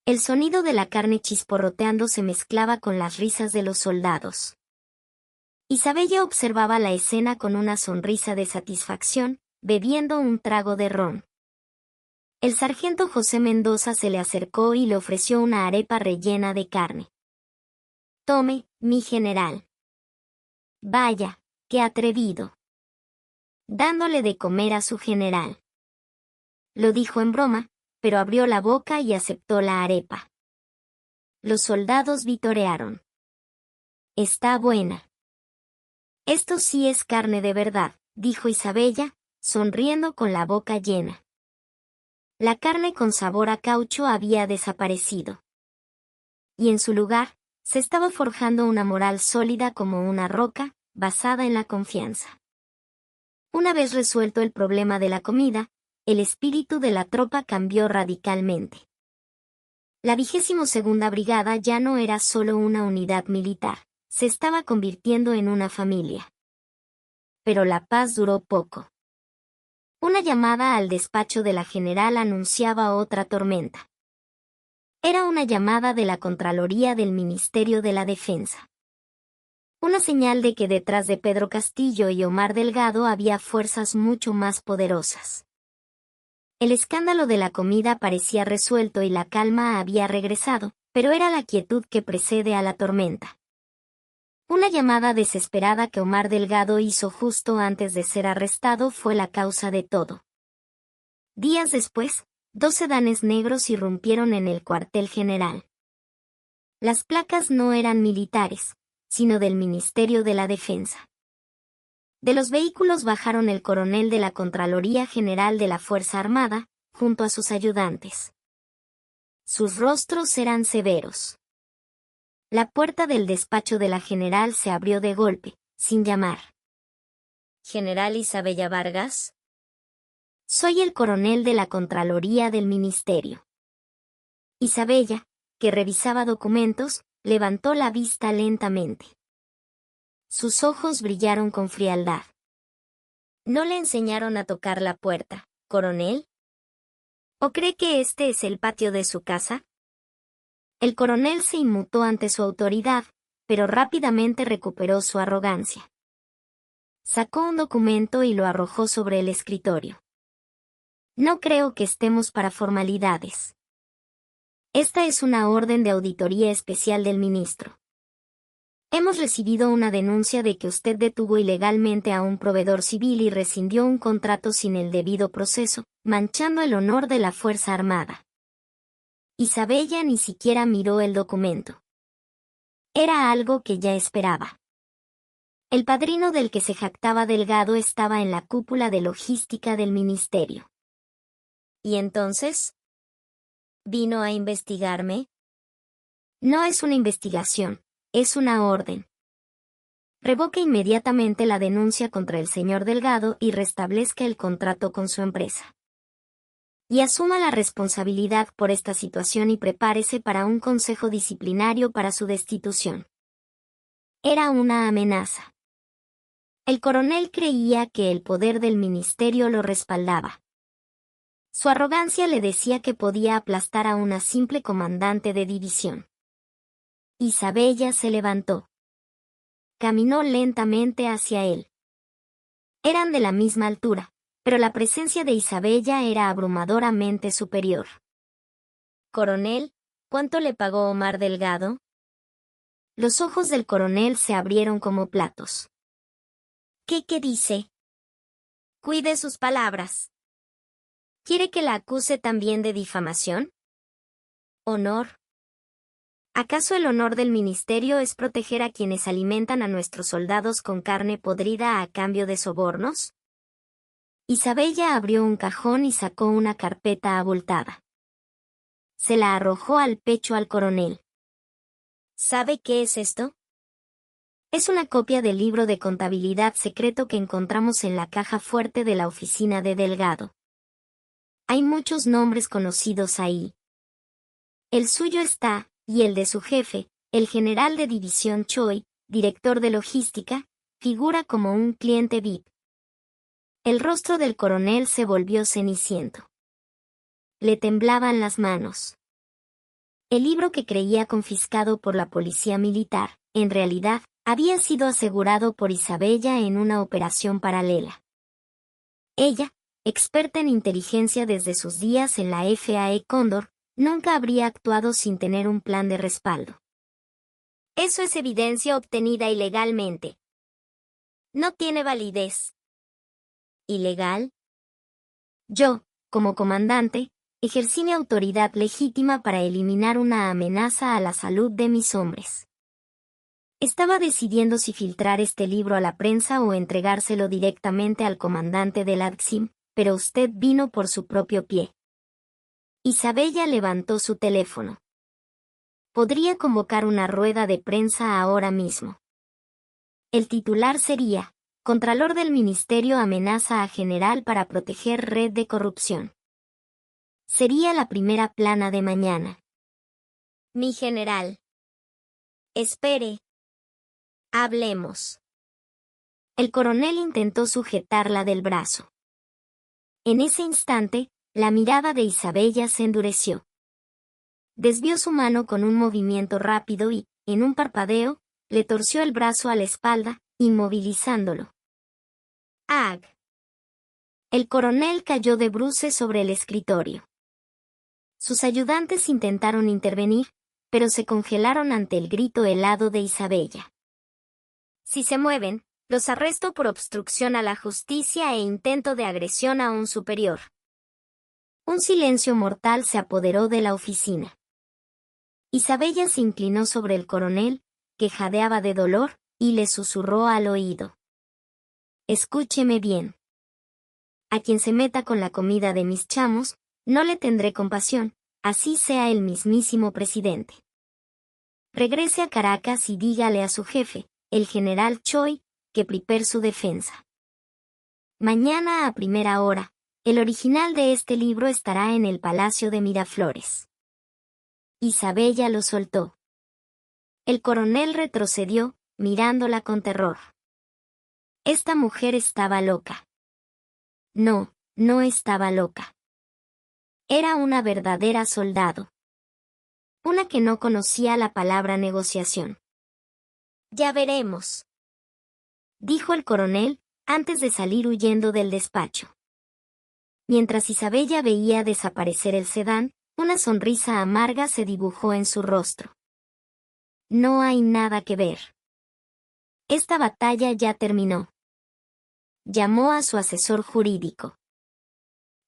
El sonido de la carne chisporroteando se mezclaba con las risas de los soldados. Isabella observaba la escena con una sonrisa de satisfacción, bebiendo un trago de ron. El sargento José Mendoza se le acercó y le ofreció una arepa rellena de carne. Tome, mi general. Vaya, qué atrevido. Dándole de comer a su general. Lo dijo en broma, pero abrió la boca y aceptó la arepa. Los soldados vitorearon. Está buena. Esto sí es carne de verdad, dijo Isabella, sonriendo con la boca llena. La carne con sabor a caucho había desaparecido. Y en su lugar, se estaba forjando una moral sólida como una roca, basada en la confianza. Una vez resuelto el problema de la comida, el espíritu de la tropa cambió radicalmente. La 22ª Brigada ya no era solo una unidad militar, se estaba convirtiendo en una familia. Pero la paz duró poco. Una llamada al despacho de la general anunciaba otra tormenta. Era una llamada de la Contraloría del Ministerio de la Defensa. Una señal de que detrás de Pedro Castillo y Omar Delgado había fuerzas mucho más poderosas. El escándalo de la comida parecía resuelto y la calma había regresado, pero era la quietud que precede a la tormenta. Una llamada desesperada que Omar Delgado hizo justo antes de ser arrestado fue la causa de todo. Días después, 2 sedanes negros irrumpieron en el cuartel general. Las placas no eran militares, sino del Ministerio de la Defensa. De los vehículos bajaron el coronel de la Contraloría General de la Fuerza Armada, junto a sus ayudantes. Sus rostros eran severos. La puerta del despacho de la general se abrió de golpe, sin llamar. ¿General Isabella Vargas? Soy el coronel de la Contraloría del Ministerio. Isabella, que revisaba documentos, levantó la vista lentamente. Sus ojos brillaron con frialdad. ¿No le enseñaron a tocar la puerta, coronel? ¿O cree que este es el patio de su casa? El coronel se inmutó ante su autoridad, pero rápidamente recuperó su arrogancia. Sacó un documento y lo arrojó sobre el escritorio. No creo que estemos para formalidades. Esta es una orden de auditoría especial del ministro. Hemos recibido una denuncia de que usted detuvo ilegalmente a un proveedor civil y rescindió un contrato sin el debido proceso, manchando el honor de la Fuerza Armada. Isabella ni siquiera miró el documento. Era algo que ya esperaba. El padrino del que se jactaba Delgado estaba en la cúpula de logística del ministerio. ¿Y entonces? ¿Vino a investigarme? No es una investigación. Es una orden. Revoque inmediatamente la denuncia contra el señor Delgado y restablezca el contrato con su empresa. Y asuma la responsabilidad por esta situación y prepárese para un consejo disciplinario para su destitución. Era una amenaza. El coronel creía que el poder del ministerio lo respaldaba. Su arrogancia le decía que podía aplastar a una simple comandante de división. Isabella se levantó. Caminó lentamente hacia él. Eran de la misma altura, pero la presencia de Isabella era abrumadoramente superior. Coronel, ¿cuánto le pagó Omar Delgado? Los ojos del coronel se abrieron como platos. ¿Qué dice? Cuide sus palabras. ¿Quiere que la acuse también de difamación? Honor. ¿Acaso el honor del ministerio es proteger a quienes alimentan a nuestros soldados con carne podrida a cambio de sobornos? Isabella abrió un cajón y sacó una carpeta abultada. Se la arrojó al pecho al coronel. ¿Sabe qué es esto? Es una copia del libro de contabilidad secreto que encontramos en la caja fuerte de la oficina de Delgado. Hay muchos nombres conocidos ahí. El suyo está, y el de su jefe, el general de división Choi, director de logística, figura como un cliente VIP. El rostro del coronel se volvió ceniciento. Le temblaban las manos. El libro que creía confiscado por la policía militar, en realidad, había sido asegurado por Isabella en una operación paralela. Ella, experta en inteligencia desde sus días en la FAE Cóndor, nunca habría actuado sin tener un plan de respaldo. Eso es evidencia obtenida ilegalmente. No tiene validez. ¿Ilegal? Yo, como comandante, ejercí mi autoridad legítima para eliminar una amenaza a la salud de mis hombres. Estaba decidiendo si filtrar este libro a la prensa o entregárselo directamente al comandante del ADXIM, pero usted vino por su propio pie. Isabella levantó su teléfono. Podría convocar una rueda de prensa ahora mismo. El titular sería: Contralor del Ministerio amenaza a general para proteger red de corrupción. Sería la primera plana de mañana. Mi general. Espere. Hablemos. El coronel intentó sujetarla del brazo. En ese instante, la mirada de Isabella se endureció. Desvió su mano con un movimiento rápido y, en un parpadeo, le torció el brazo a la espalda, inmovilizándolo. ¡Ag! El coronel cayó de bruces sobre el escritorio. Sus ayudantes intentaron intervenir, pero se congelaron ante el grito helado de Isabella. Si se mueven, los arresto por obstrucción a la justicia e intento de agresión a un superior. Un silencio mortal se apoderó de la oficina. Isabella se inclinó sobre el coronel, que jadeaba de dolor, y le susurró al oído. Escúcheme bien. A quien se meta con la comida de mis chamos, no le tendré compasión, así sea el mismísimo presidente. Regrese a Caracas y dígale a su jefe, el general Choi, que prepare su defensa. Mañana a primera hora, el original de este libro estará en el Palacio de Miraflores. Isabella lo soltó. El coronel retrocedió, mirándola con terror. Esta mujer estaba loca. No, no estaba loca. Era una verdadera soldado. Una que no conocía la palabra negociación. Ya veremos, dijo el coronel, antes de salir huyendo del despacho. Mientras Isabella veía desaparecer el sedán, una sonrisa amarga se dibujó en su rostro. No hay nada que ver. Esta batalla ya terminó. Llamó a su asesor jurídico.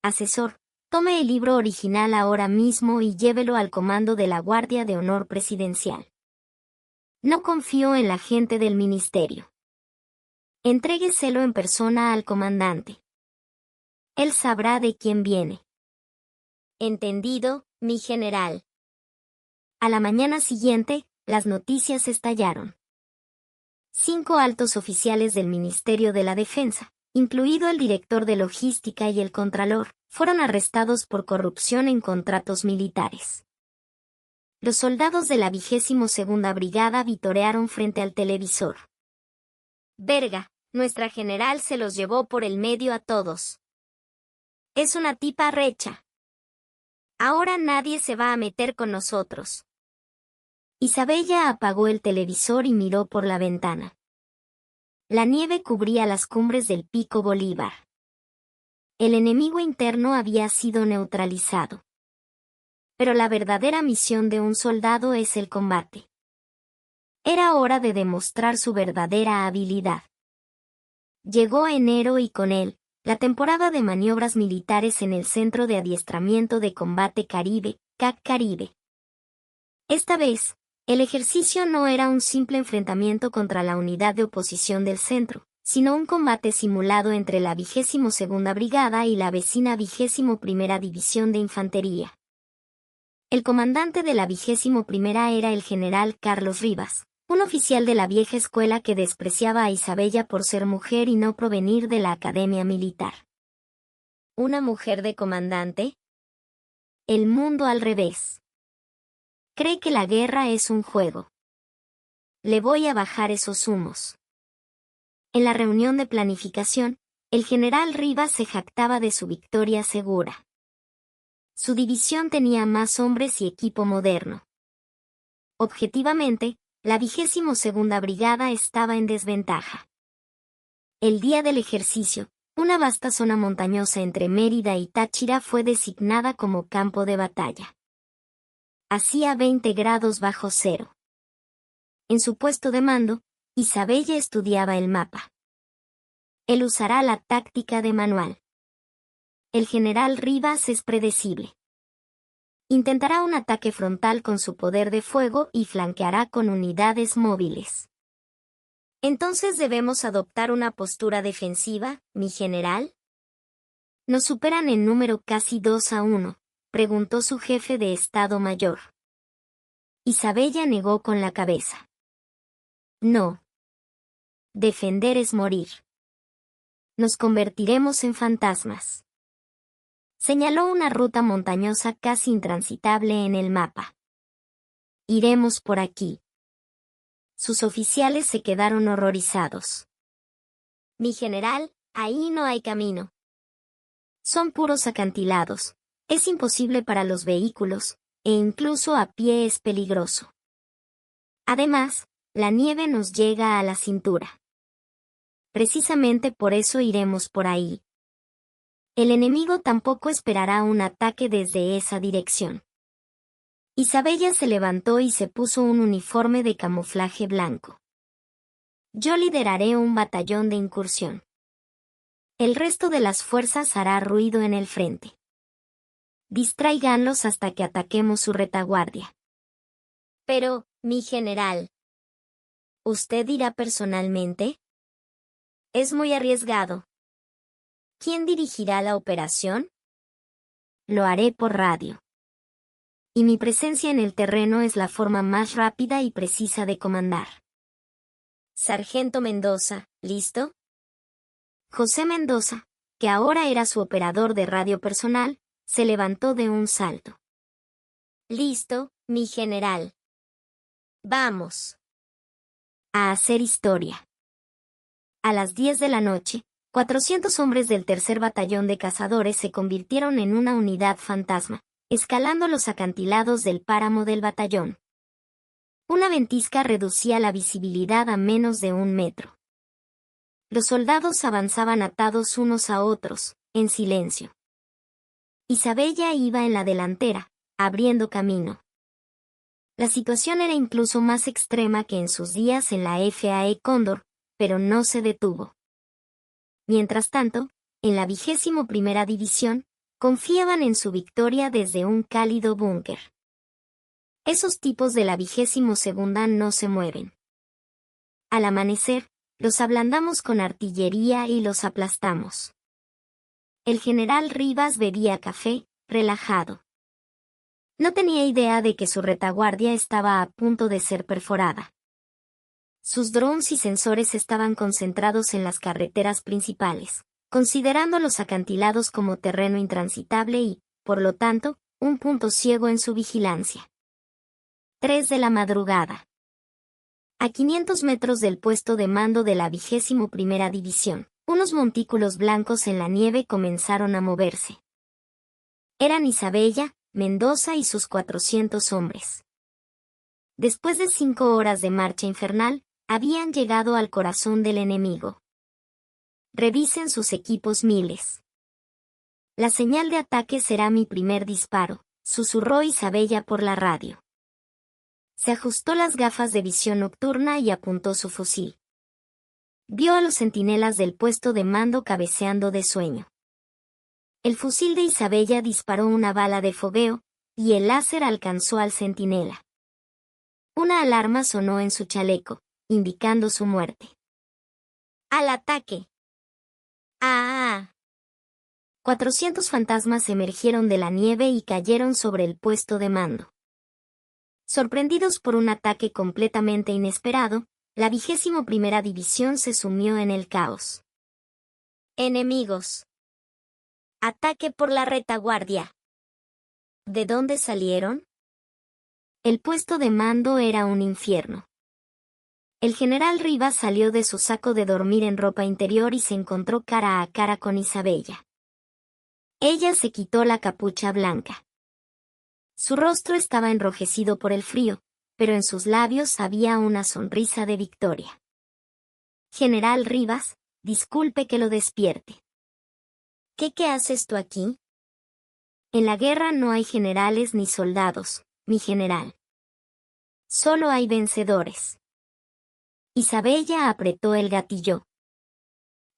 Asesor, tome el libro original ahora mismo y llévelo al comando de la Guardia de Honor Presidencial. No confío en la gente del ministerio. Entrégueselo en persona al comandante. Él sabrá de quién viene. Entendido, mi general. A la mañana siguiente, las noticias estallaron. 5 altos oficiales del Ministerio de la Defensa, incluido el director de logística y el contralor, fueron arrestados por corrupción en contratos militares. Los soldados de la 22ª Brigada vitorearon frente al televisor. Verga, nuestra general se los llevó por el medio a todos. Es una tipa recha. Ahora nadie se va a meter con nosotros. Isabella apagó el televisor y miró por la ventana. La nieve cubría las cumbres del Pico Bolívar. El enemigo interno había sido neutralizado. Pero la verdadera misión de un soldado es el combate. Era hora de demostrar su verdadera habilidad. Llegó enero y con él, la temporada de maniobras militares en el Centro de Adiestramiento de Combate Caribe, CAC Caribe. Esta vez, el ejercicio no era un simple enfrentamiento contra la unidad de oposición del centro, sino un combate simulado entre la 22ª Brigada y la vecina 21ª División de Infantería. El comandante de la 21ª era el general Carlos Rivas, un oficial de la vieja escuela que despreciaba a Isabella por ser mujer y no provenir de la academia militar. ¿Una mujer de comandante? El mundo al revés. Cree que la guerra es un juego. Le voy a bajar esos humos. En la reunión de planificación, el general Rivas se jactaba de su victoria segura. Su división tenía más hombres y equipo moderno. Objetivamente, la 22ª Brigada estaba en desventaja. El día del ejercicio, una vasta zona montañosa entre Mérida y Táchira fue designada como campo de batalla. Hacía 20 grados bajo cero. En su puesto de mando, Isabella estudiaba el mapa. Él usará la táctica de manual. El general Rivas es predecible. Intentará un ataque frontal con su poder de fuego y flanqueará con unidades móviles. ¿Entonces debemos adoptar una postura defensiva, mi general? ¿Nos superan en número casi 2-1? Preguntó su jefe de Estado Mayor. Isabella negó con la cabeza. No. Defender es morir. Nos convertiremos en fantasmas. Señaló una ruta montañosa casi intransitable en el mapa. Iremos por aquí. Sus oficiales se quedaron horrorizados. Mi general, ahí no hay camino. Son puros acantilados. Es imposible para los vehículos, e incluso a pie es peligroso. Además, la nieve nos llega a la cintura. Precisamente por eso iremos por ahí. El enemigo tampoco esperará un ataque desde esa dirección. Isabella se levantó y se puso un uniforme de camuflaje blanco. Yo lideraré un batallón de incursión. El resto de las fuerzas hará ruido en el frente. Distráiganlos hasta que ataquemos su retaguardia. Pero, mi general, ¿usted irá personalmente? Es muy arriesgado. ¿Quién dirigirá la operación? Lo haré por radio. Y mi presencia en el terreno es la forma más rápida y precisa de comandar. Sargento Mendoza, ¿listo? José Mendoza, que ahora era su operador de radio personal, se levantó de un salto. Listo, mi general. Vamos. A hacer historia. A las 10 de la noche, 400 hombres del tercer batallón de cazadores se convirtieron en una unidad fantasma, escalando los acantilados del páramo del batallón. Una ventisca reducía la visibilidad a menos de 1 metro. Los soldados avanzaban atados unos a otros, en silencio. Isabella iba en la delantera, abriendo camino. La situación era incluso más extrema que en sus días en la FAE Cóndor, pero no se detuvo. Mientras tanto, en la 21ª División, confiaban en su victoria desde un cálido búnker. Esos tipos de la 22ª no se mueven. Al amanecer, los ablandamos con artillería y los aplastamos. El general Rivas bebía café, relajado. No tenía idea de que su retaguardia estaba a punto de ser perforada. Sus drones y sensores estaban concentrados en las carreteras principales, considerando los acantilados como terreno intransitable y, por lo tanto, un punto ciego en su vigilancia. 3 de la madrugada. A 500 metros del puesto de mando de la 21ª División, unos montículos blancos en la nieve comenzaron a moverse. Eran Isabella, Mendoza y sus 400 hombres. Después de 5 horas de marcha infernal, habían llegado al corazón del enemigo. Revisen sus equipos miles. La señal de ataque será mi primer disparo, susurró Isabella por la radio. Se ajustó las gafas de visión nocturna y apuntó su fusil. Vio a los centinelas del puesto de mando cabeceando de sueño. El fusil de Isabella disparó una bala de fogueo, y el láser alcanzó al centinela. Una alarma sonó en su chaleco, indicando su muerte. ¡Al ataque! ¡Ah! 400 fantasmas emergieron de la nieve y cayeron sobre el puesto de mando. Sorprendidos por un ataque completamente inesperado, la 21ª División se sumió en el caos. Enemigos. Ataque por la retaguardia. ¿De dónde salieron? El puesto de mando era un infierno. El general Rivas salió de su saco de dormir en ropa interior y se encontró cara a cara con Isabella. Ella se quitó la capucha blanca. Su rostro estaba enrojecido por el frío, pero en sus labios había una sonrisa de victoria. General Rivas, disculpe que lo despierte. ¿Qué haces tú aquí? En la guerra no hay generales ni soldados, mi general. Solo hay vencedores. Isabella apretó el gatillo.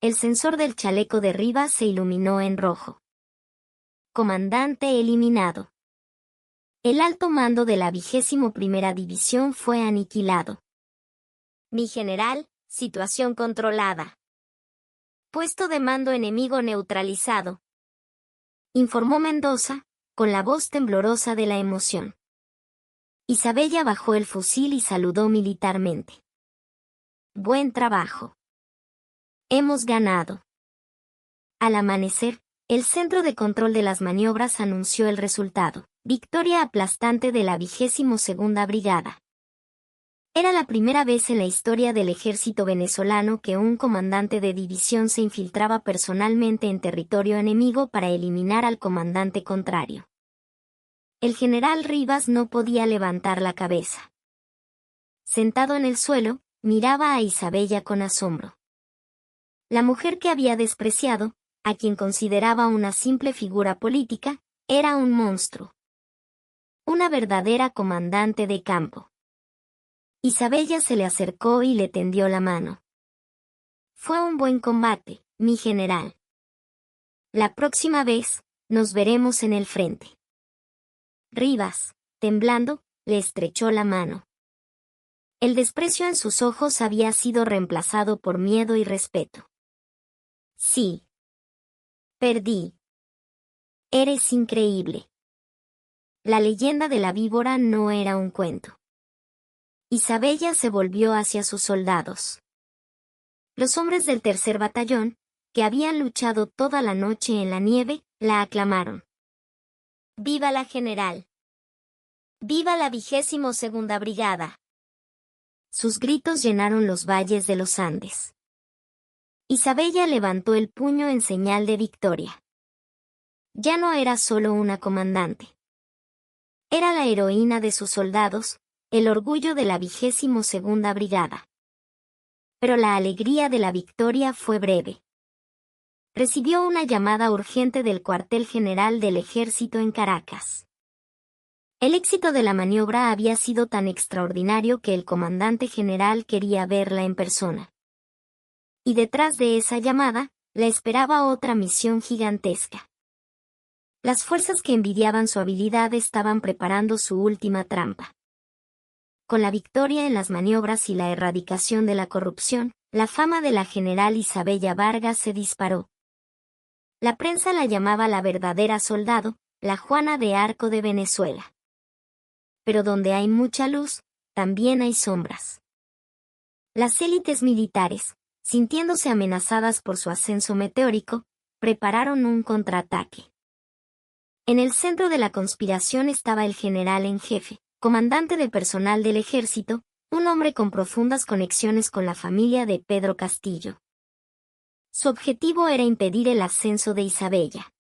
El sensor del chaleco de Rivas se iluminó en rojo. Comandante eliminado. El alto mando de la 21ª División fue aniquilado. Mi general, situación controlada. Puesto de mando enemigo neutralizado. Informó Mendoza, con la voz temblorosa de la emoción. Isabella bajó el fusil y saludó militarmente. Buen trabajo. Hemos ganado. Al amanecer, el Centro de Control de las Maniobras anunció el resultado. Victoria aplastante de la 22ª Brigada. Era la primera vez en la historia del ejército venezolano que un comandante de división se infiltraba personalmente en territorio enemigo para eliminar al comandante contrario. El general Rivas no podía levantar la cabeza. sentado en el suelo, miraba a Isabella con asombro. La mujer que había despreciado, a quien consideraba una simple figura política, era un monstruo. Una verdadera comandante de campo. Isabella se le acercó y le tendió la mano. Fue un buen combate, mi general. La próxima vez, nos veremos en el frente. Rivas, temblando, le estrechó la mano. El desprecio en sus ojos había sido reemplazado por miedo y respeto. Sí. Perdí. Eres increíble. La leyenda de la víbora no era un cuento. Isabella se volvió hacia sus soldados. Los hombres del tercer batallón, que habían luchado toda la noche en la nieve, la aclamaron. ¡Viva la general! ¡Viva la 22ª Brigada! Sus gritos llenaron los valles de los Andes. Isabella levantó el puño en señal de victoria. Ya no era solo una comandante. Era la heroína de sus soldados, el orgullo de la 22ª Brigada. Pero la alegría de la victoria fue breve. Recibió una llamada urgente del cuartel general del ejército en Caracas. El éxito de la maniobra había sido tan extraordinario que el comandante general quería verla en persona. Y detrás de esa llamada, la esperaba otra misión gigantesca. Las fuerzas que envidiaban su habilidad estaban preparando su última trampa. Con la victoria en las maniobras y la erradicación de la corrupción, la fama de la general Isabella Vargas se disparó. La prensa la llamaba la verdadera soldado, la Juana de Arco de Venezuela. Pero donde hay mucha luz, también hay sombras. Las élites militares, sintiéndose amenazadas por su ascenso meteórico, prepararon un contraataque. En el centro de la conspiración estaba el general en jefe, comandante de personal del ejército, un hombre con profundas conexiones con la familia de Pedro Castillo. Su objetivo era impedir el ascenso de Isabella.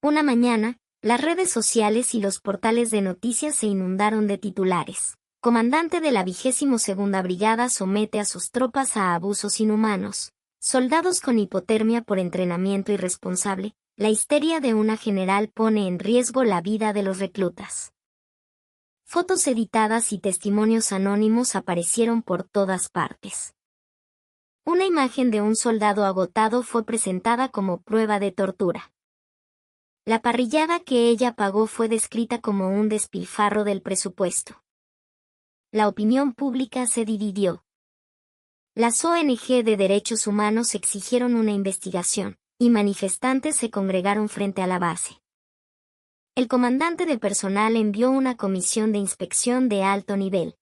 Una mañana, las redes sociales y los portales de noticias se inundaron de titulares. Comandante de la 22ª Brigada somete a sus tropas a abusos inhumanos. Soldados con hipotermia por entrenamiento irresponsable. La histeria de una general pone en riesgo la vida de los reclutas. Fotos editadas y testimonios anónimos aparecieron por todas partes. Una imagen de un soldado agotado fue presentada como prueba de tortura. La parrillada que ella pagó fue descrita como un despilfarro del presupuesto. La opinión pública se dividió. Las ONG de derechos humanos exigieron una investigación, y manifestantes se congregaron frente a la base. El comandante de personal envió una comisión de inspección de alto nivel.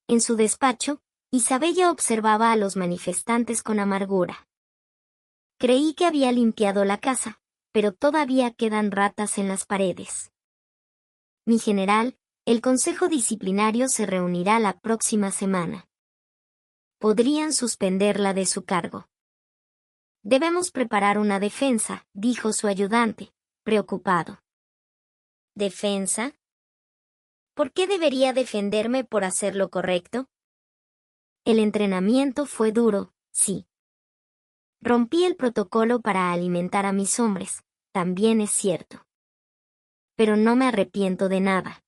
En su despacho, Isabella observaba a los manifestantes con amargura. Creí que había limpiado la casa, pero todavía quedan ratas en las paredes. Mi general, el Consejo Disciplinario se reunirá la próxima semana. Podrían suspenderla de su cargo. Debemos preparar una defensa, dijo su ayudante, preocupado. ¿Defensa? ¿Por qué debería defenderme por hacer lo correcto? El entrenamiento fue duro, sí. Rompí el protocolo para alimentar a mis hombres, también es cierto. Pero no me arrepiento de nada.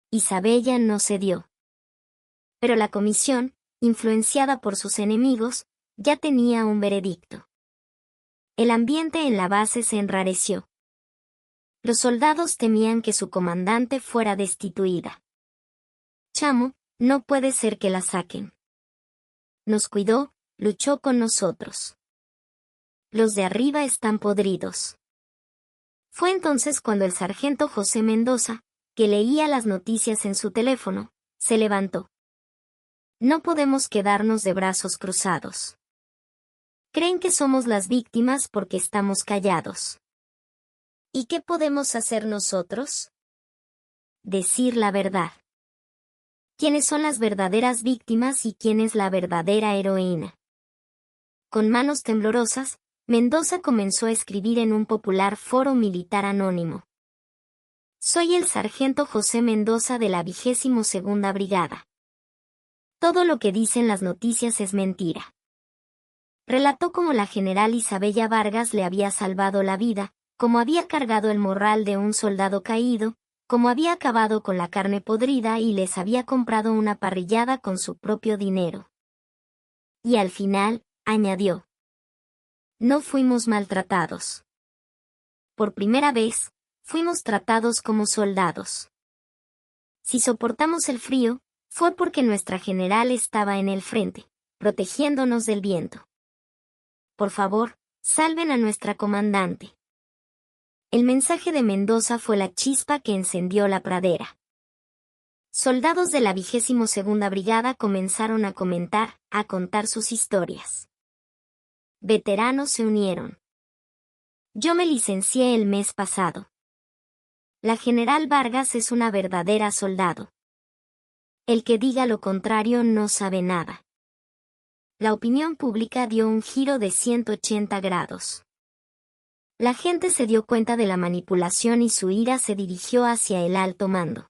Isabella no cedió. Pero la comisión, influenciada por sus enemigos, ya tenía un veredicto. El ambiente en la base se enrareció. Los soldados temían que su comandante fuera destituida. Chamo, no puede ser que la saquen. Nos cuidó, luchó con nosotros. Los de arriba están podridos. Fue entonces cuando el sargento José Mendoza, que leía las noticias en su teléfono, se levantó. No podemos quedarnos de brazos cruzados. Creen que somos las víctimas porque estamos callados. ¿Y qué podemos hacer nosotros? Decir la verdad. ¿Quiénes son las verdaderas víctimas y quién es la verdadera heroína? Con manos temblorosas, Mendoza comenzó a escribir en un popular foro militar anónimo. Soy el sargento José Mendoza de la 22ª Brigada. Todo lo que dicen las noticias es mentira. Relató cómo la general Isabella Vargas le había salvado la vida, cómo había cargado el morral de un soldado caído, cómo había acabado con la carne podrida y les había comprado una parrillada con su propio dinero. Y al final, añadió: no fuimos maltratados. Por primera vez, fuimos tratados como soldados. Si soportamos el frío, fue porque nuestra general estaba en el frente, protegiéndonos del viento. Por favor, salven a nuestra comandante. El mensaje de Mendoza fue la chispa que encendió la pradera. Soldados de la 22ª Brigada comenzaron a contar sus historias. Veteranos se unieron. Yo me licencié el mes pasado. La general Vargas es una verdadera soldado. El que diga lo contrario no sabe nada. La opinión pública dio un giro de 180 grados. La gente se dio cuenta de la manipulación y su ira se dirigió hacia el alto mando.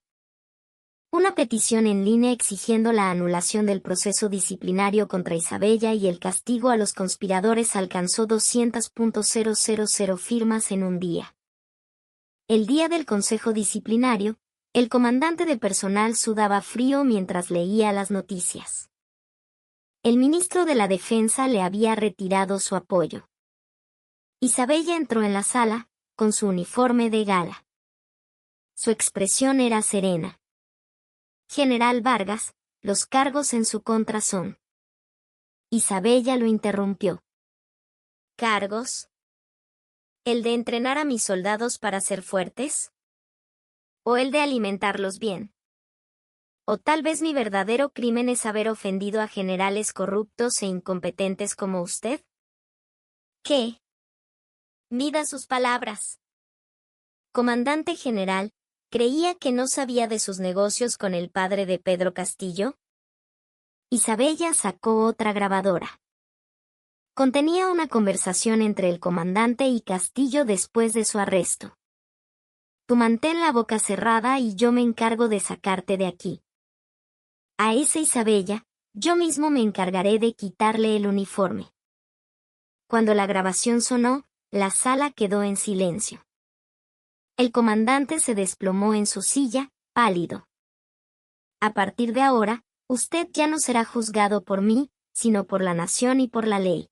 Una petición en línea exigiendo la anulación del proceso disciplinario contra Isabella y el castigo a los conspiradores alcanzó 200.000 firmas en un día. El día del consejo disciplinario, el comandante de personal sudaba frío mientras leía las noticias. El ministro de la Defensa le había retirado su apoyo. Isabella entró en la sala, con su uniforme de gala. Su expresión era serena. General Vargas, los cargos en su contra son. Isabella lo interrumpió. ¿Cargos? ¿El de entrenar a mis soldados para ser fuertes? ¿O el de alimentarlos bien? ¿O tal vez mi verdadero crimen es haber ofendido a generales corruptos e incompetentes como usted? ¿Qué? Mida sus palabras. Comandante general, ¿creía que no sabía de sus negocios con el padre de Pedro Castillo? Isabella sacó otra grabadora. Contenía una conversación entre el comandante y Castillo después de su arresto. Tú mantén la boca cerrada y yo me encargo de sacarte de aquí. A esa Isabella, yo mismo me encargaré de quitarle el uniforme. Cuando la grabación sonó, la sala quedó en silencio. El comandante se desplomó en su silla, pálido. A partir de ahora, usted ya no será juzgado por mí, sino por la nación y por la ley.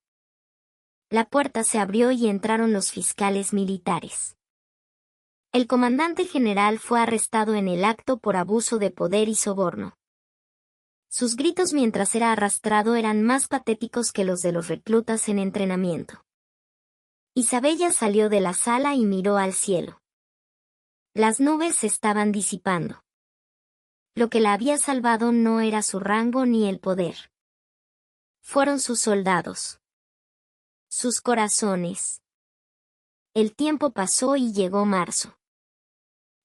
La puerta se abrió y entraron los fiscales militares. El comandante general fue arrestado en el acto por abuso de poder y soborno. Sus gritos mientras era arrastrado eran más patéticos que los de los reclutas en entrenamiento. Isabella salió de la sala y miró al cielo. Las nubes se estaban disipando. Lo que la había salvado no era su rango ni el poder. Fueron sus soldados. Sus corazones. El tiempo pasó y llegó marzo.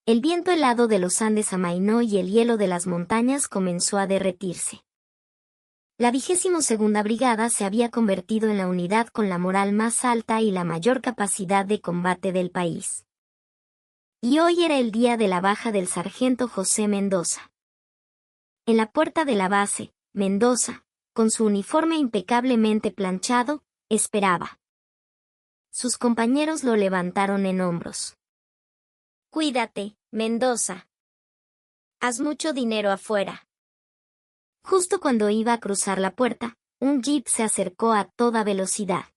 El viento helado de los Andes amainó y el hielo de las montañas comenzó a derretirse. La 22ª Brigada se había convertido en la unidad con la moral más alta y la mayor capacidad de combate del país. Y hoy era el día de la baja del sargento José Mendoza. En la puerta de la base, Mendoza, con su uniforme impecablemente planchado, esperaba. Sus compañeros lo levantaron en hombros. Cuídate, Mendoza. Haz mucho dinero afuera. Justo cuando iba a cruzar la puerta, un jeep se acercó a toda velocidad.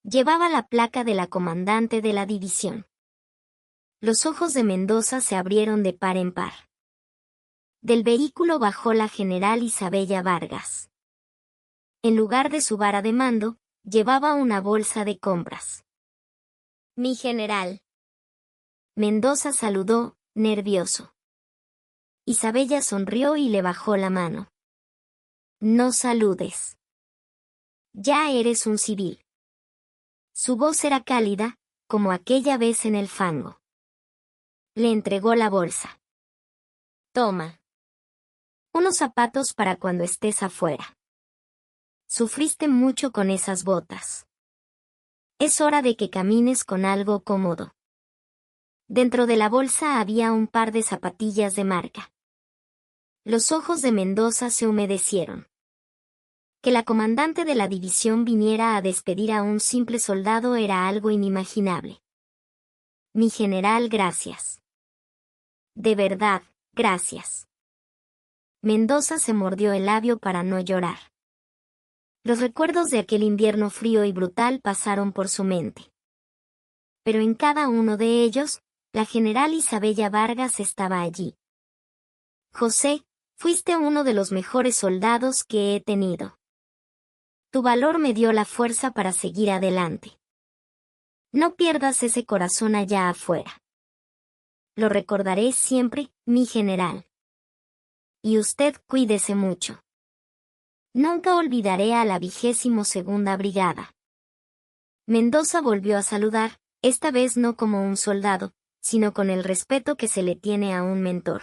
Llevaba la placa de la comandante de la división. Los ojos de Mendoza se abrieron de par en par. Del vehículo bajó la general Isabella Vargas. En lugar de su vara de mando, llevaba una bolsa de compras. Mi general. Mendoza saludó, nervioso. Isabella sonrió y le bajó la mano. No saludes. Ya eres un civil. Su voz era cálida, como aquella vez en el fango. Le entregó la bolsa. Toma. Unos zapatos para cuando estés afuera. Sufriste mucho con esas botas. Es hora de que camines con algo cómodo. Dentro de la bolsa había un par de zapatillas de marca. Los ojos de Mendoza se humedecieron. Que la comandante de la división viniera a despedir a un simple soldado era algo inimaginable. Mi general, gracias. De verdad, gracias. Mendoza se mordió el labio para no llorar. Los recuerdos de aquel invierno frío y brutal pasaron por su mente. Pero en cada uno de ellos, la general Isabella Vargas estaba allí. José, fuiste uno de los mejores soldados que he tenido. Tu valor me dio la fuerza para seguir adelante. No pierdas ese corazón allá afuera. Lo recordaré siempre, mi general. Y usted cuídese mucho. Nunca olvidaré a la 22ª Brigada. Mendoza volvió a saludar, esta vez no como un soldado, sino con el respeto que se le tiene a un mentor.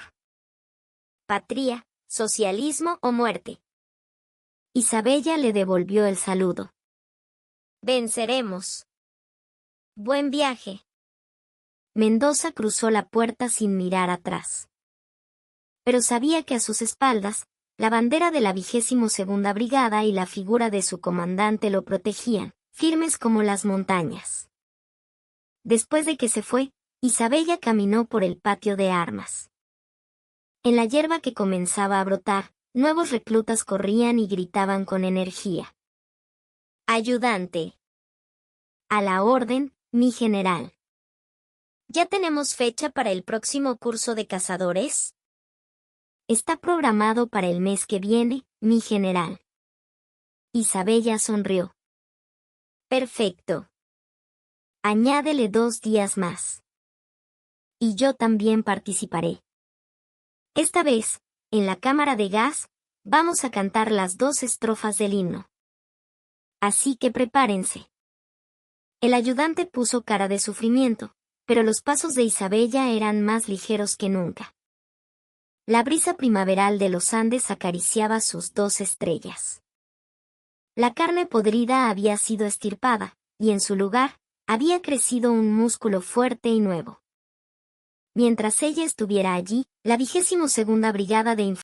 Patria, socialismo o muerte. Isabella le devolvió el saludo. Venceremos. Buen viaje. Mendoza cruzó la puerta sin mirar atrás. Pero sabía que a sus espaldas, la bandera de la 22ª Brigada y la figura de su comandante lo protegían, firmes como las montañas. Después de que se fue, Isabella caminó por el patio de armas. En la hierba que comenzaba a brotar, nuevos reclutas corrían y gritaban con energía. Ayudante. A la orden, mi general. ¿Ya tenemos fecha para el próximo curso de cazadores? Está programado para el mes que viene, mi general. Isabella sonrió. Perfecto. Añádele 2 días más. Y yo también participaré. Esta vez, en la cámara de gas, vamos a cantar las 2 estrofas del himno. Así que prepárense. El ayudante puso cara de sufrimiento, pero los pasos de Isabella eran más ligeros que nunca. La brisa primaveral de los Andes acariciaba sus 2 estrellas. La carne podrida había sido estirpada, y en su lugar, había crecido un músculo fuerte y nuevo. Mientras ella estuviera allí, la 22ª Brigada de